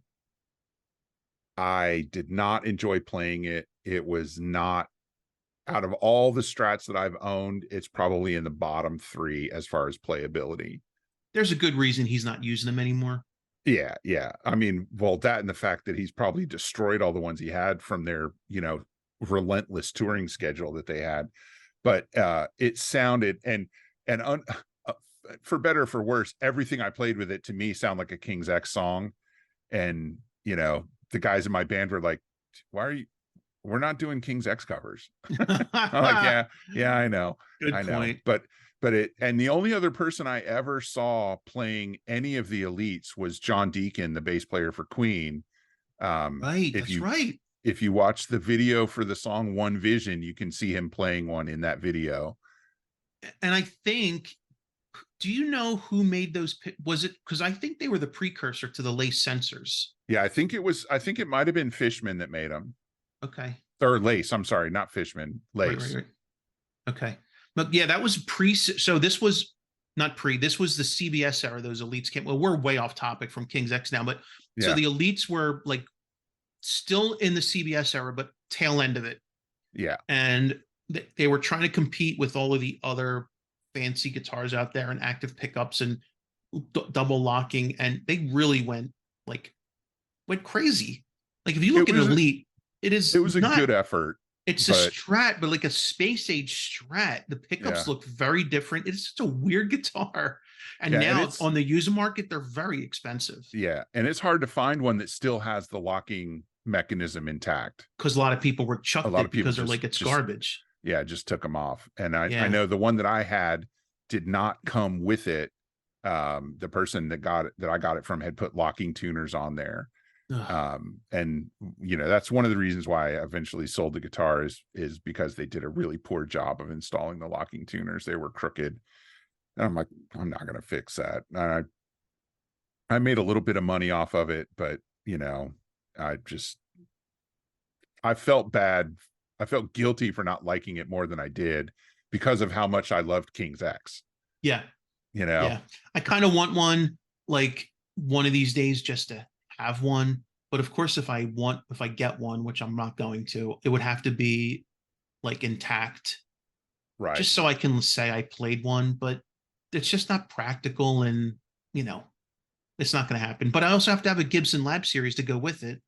I did not enjoy playing it. It was not, out of all the Strats that I've owned, it's probably in the bottom 3 as far as playability. There's a good reason he's not using them anymore. Yeah. I mean, well, that and the fact that he's probably destroyed all the ones he had from their, relentless touring schedule that they had. But it sounded for better or for worse, everything I played with it to me sounded like a King's X song. And the guys in my band were like, we're not doing King's X covers. I'm like, yeah, I know. Good point. But and the only other person I ever saw playing any of the Elites was John Deacon, the bass player for Queen. Right. That's right. If you watch the video for the song One Vision, you can see him playing one in that video. And I think, do you know who made those? Was it, because I think they were the precursor to the lace sensors. Yeah, I think it might have been Fishman that made them. Okay. Or Lace. I'm sorry, not Fishman. Lace. Right. Okay. But yeah, that was so this was not this was the CBS era. Those Elites came. Well, we're way off topic from King's X now, but so the Elites were like still in the CBS era, but tail end of it. Yeah. And they were trying to compete with all of the other fancy guitars out there and active pickups and double locking. And they really went crazy. Like if you look at Elite, it was a good effort. It's a Strat, but like a space age Strat. The pickups look very different. It's just a weird guitar. And now on the user market, they're very expensive. Yeah. And it's hard to find one that still has the locking mechanism intact. Because a lot of people were chucked it because they're like, it's garbage. Yeah, just took them off. And I know the one that I had did not come with it. The person that I got it from had put locking tuners on there. Ugh. And that's one of the reasons why I eventually sold the guitar is because they did a really poor job of installing the locking tuners. They were crooked. And I'm like, I'm not going to fix that. And I made a little bit of money off of it, but I just, I felt bad. I felt guilty for not liking it more than I did because of how much I loved King's X, Yeah. you know? Yeah. I kind of want one, like one of these days, just to have one. But of course, if I get one, which I'm not going to, it would have to be like intact, Right. just so I can say I played one. But it's just not practical, and you know, it's not going to happen. But I also have to have a Gibson Lab series to go with it.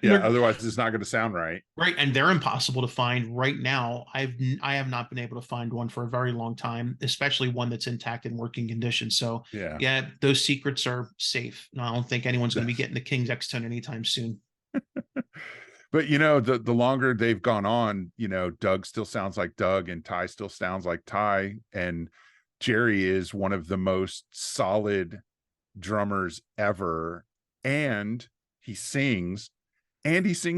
Yeah. Otherwise it's not going to sound right. Right, and they're impossible to find right now. I have not been able to find one for a very long time, especially one that's intact in working condition. So Yeah. yeah, those secrets are safe. And I don't think anyone's going to be getting the King's X10 anytime soon. But the longer they've gone on, Doug still sounds like Doug and Ty still sounds like Ty. And Jerry is one of the most solid drummers ever. And he sings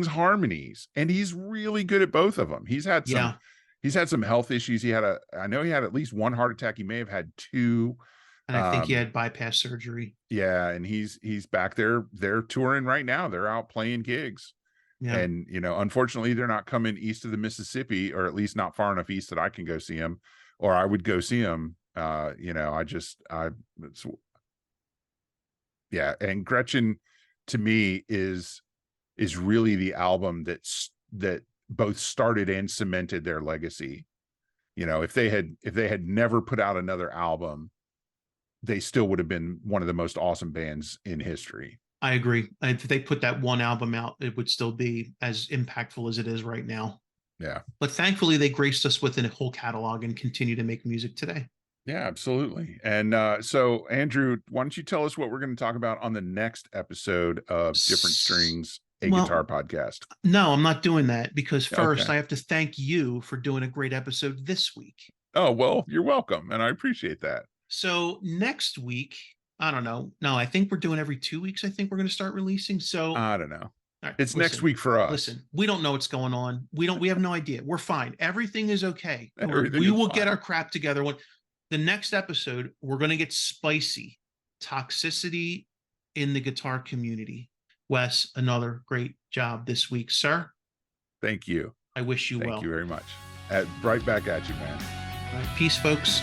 harmonies, and he's really good at both of them. He's had some health issues. I know he had at least one heart attack. He may have had two. And I think he had bypass surgery. Yeah. And he's back there. They're touring right now. They're out playing gigs. Yeah. And, unfortunately they're not coming east of the Mississippi, or at least not far enough east that I can go see him, or I would go see him. Yeah. And Gretchen to me is really the album that both started and cemented their legacy. If they had never put out another album, they still would have been one of the most awesome bands in history. I agree. If they put that one album out, it would still be as impactful as it is right now. Yeah. But thankfully, they graced us with a whole catalog and continue to make music today. Yeah, absolutely. And so, Andrew, why don't you tell us what we're going to talk about on the next episode of Different Strings, a Guitar Podcast? No, I'm not doing that, because first Okay. I have to thank you for doing a great episode this week. Oh, well, you're welcome. And I appreciate that. So next week, I don't know. No, I think we're doing every 2 weeks. I think we're going to start releasing. So I don't know. right, it's next week for us. Listen, we don't know what's going on. We have no idea. We're fine. Everything is okay. We will get our crap together. When the next episode, we're going to get spicy. Toxicity in the guitar community. Wes, another great job this week, sir. Thank you. I wish you well. Thank you very much. Right back at you, man. All right, peace, folks.